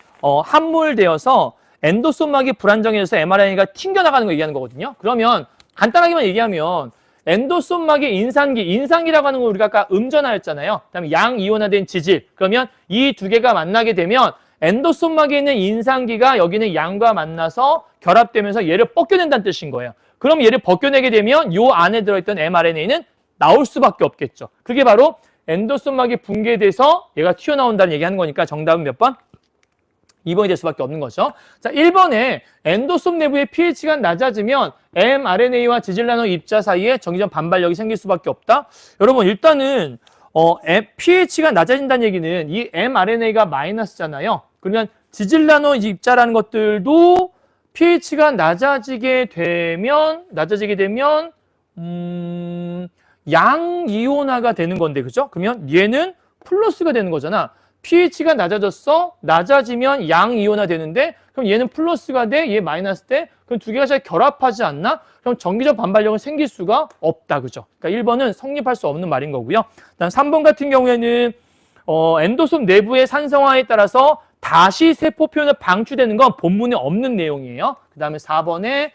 함몰되어서 엔도소막이 불안정해져서 mRNA가 튕겨나가는 거 얘기하는 거거든요. 그러면 간단하게만 얘기하면 엔도소막의 인산기라고 하는 건 우리가 아까 음전하였잖아요. 그다음에 양이온화된 지질. 그러면 이 두 개가 만나게 되면 엔도소막에 있는 인산기가 여기는 양과 만나서 결합되면서 얘를 벗겨낸다는 뜻인 거예요. 그럼 얘를 벗겨내게 되면 이 안에 들어있던 mRNA는 나올 수밖에 없겠죠. 그게 바로 엔도소막이 붕괴돼서 얘가 튀어나온다는 얘기하는 거니까 정답은 몇 번? 2번이 될 수밖에 없는 거죠. 자, 1번에 엔도솜 내부의 pH가 낮아지면 mRNA와 지질 나노 입자 사이에 정기적 반발력이 생길 수밖에 없다. 여러분 일단은 pH가 낮아진다는 얘기는 이 mRNA가 마이너스잖아요. 그러면 지질 나노 입자라는 것들도 pH가 낮아지게 되면 양이온화가 되는 건데, 그죠? 그러면 얘는 플러스가 되는 거잖아. pH가 낮아졌어. 낮아지면 양이온화 되는데 그럼 얘는 플러스가 돼. 얘 마이너스 돼. 그럼 두 개가 잘 결합하지 않나? 그럼 정기적 반발력은 생길 수가 없다. 그죠? 그러니까 1번은 성립할 수 없는 말인 거고요. 그다음 3번 같은 경우에는 엔도솜 내부의 산성화에 따라서 다시 세포 표현을 방출되는 건 본문에 없는 내용이에요. 그다음에 4번에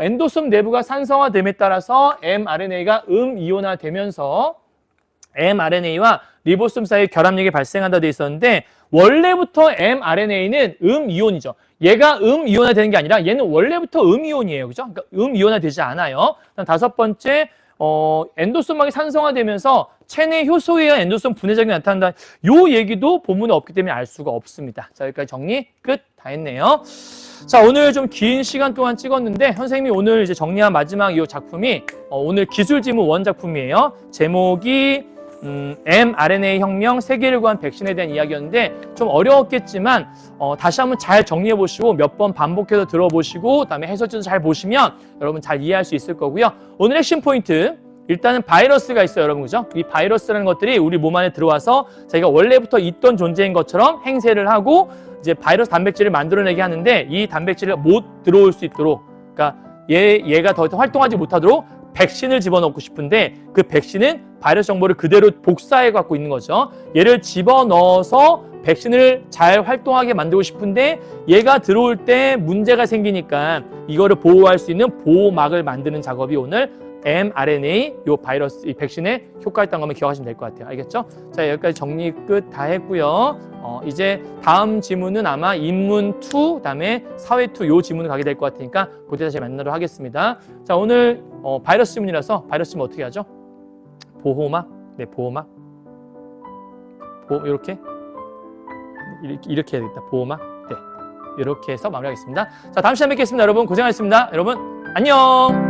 엔도솜 내부가 산성화됨에 따라서 mRNA가 이온화되면서 mRNA와 리보솜 사이에 결합력이 발생한다 돼 있었는데 원래부터 mRNA는 이온이죠. 얘가 이온화 되는 게 아니라 얘는 원래부터 이온이에요. 그죠? 그러니까 이온화 되지 않아요. 다음 5번째 엔도소막이 산성화되면서 체내 효소에 의한 엔도소 분해작용이 나타난다. 요 얘기도 본문에 없기 때문에 알 수가 없습니다. 자, 여기까지 정리 끝. 다 했네요. 자, 오늘 좀 긴 시간 동안 찍었는데 선생님이 오늘 이제 정리한 마지막 이 작품이 오늘 기술지문 원작품이에요. 제목이 mRNA 혁명 세계를 구한 백신에 대한 이야기였는데 좀 어려웠겠지만 다시 한번 잘 정리해 보시고 몇 번 반복해서 들어보시고 그다음에 해설지도 잘 보시면 여러분 잘 이해할 수 있을 거고요. 오늘 핵심 포인트 일단은 바이러스가 있어요, 여러분. 그죠? 이 바이러스라는 것들이 우리 몸 안에 들어와서 자기가 원래부터 있던 존재인 것처럼 행세를 하고 이제 바이러스 단백질을 만들어내게 하는데 이 단백질을 못 들어올 수 있도록 그러니까 얘가 더 이상 활동하지 못하도록 백신을 집어넣고 싶은데 그 백신은 바이러스 정보를 그대로 복사해 갖고 있는 거죠. 얘를 집어넣어서 백신을 잘 활동하게 만들고 싶은데 얘가 들어올 때 문제가 생기니까 이거를 보호할 수 있는 보호막을 만드는 작업이 오늘 mRNA 요 바이러스 이 백신의 효과였다는 것만 기억하시면 될 것 같아요. 알겠죠? 자, 여기까지 정리 끝 다 했고요. 이제 다음 지문은 아마 인문 2 그다음에 사회 2 요 지문을 가게 될 것 같으니까 그때 다시 만나도록 하겠습니다. 자, 오늘 바이러스 지문이라서 바이러스 지문 어떻게 하죠? 보호막, 네, 보호막, 이렇게 해야 되겠다. 보호막, 네, 이렇게 해서 마무리하겠습니다. 자, 다음 시간에 뵙겠습니다. 여러분 고생하셨습니다. 여러분 안녕.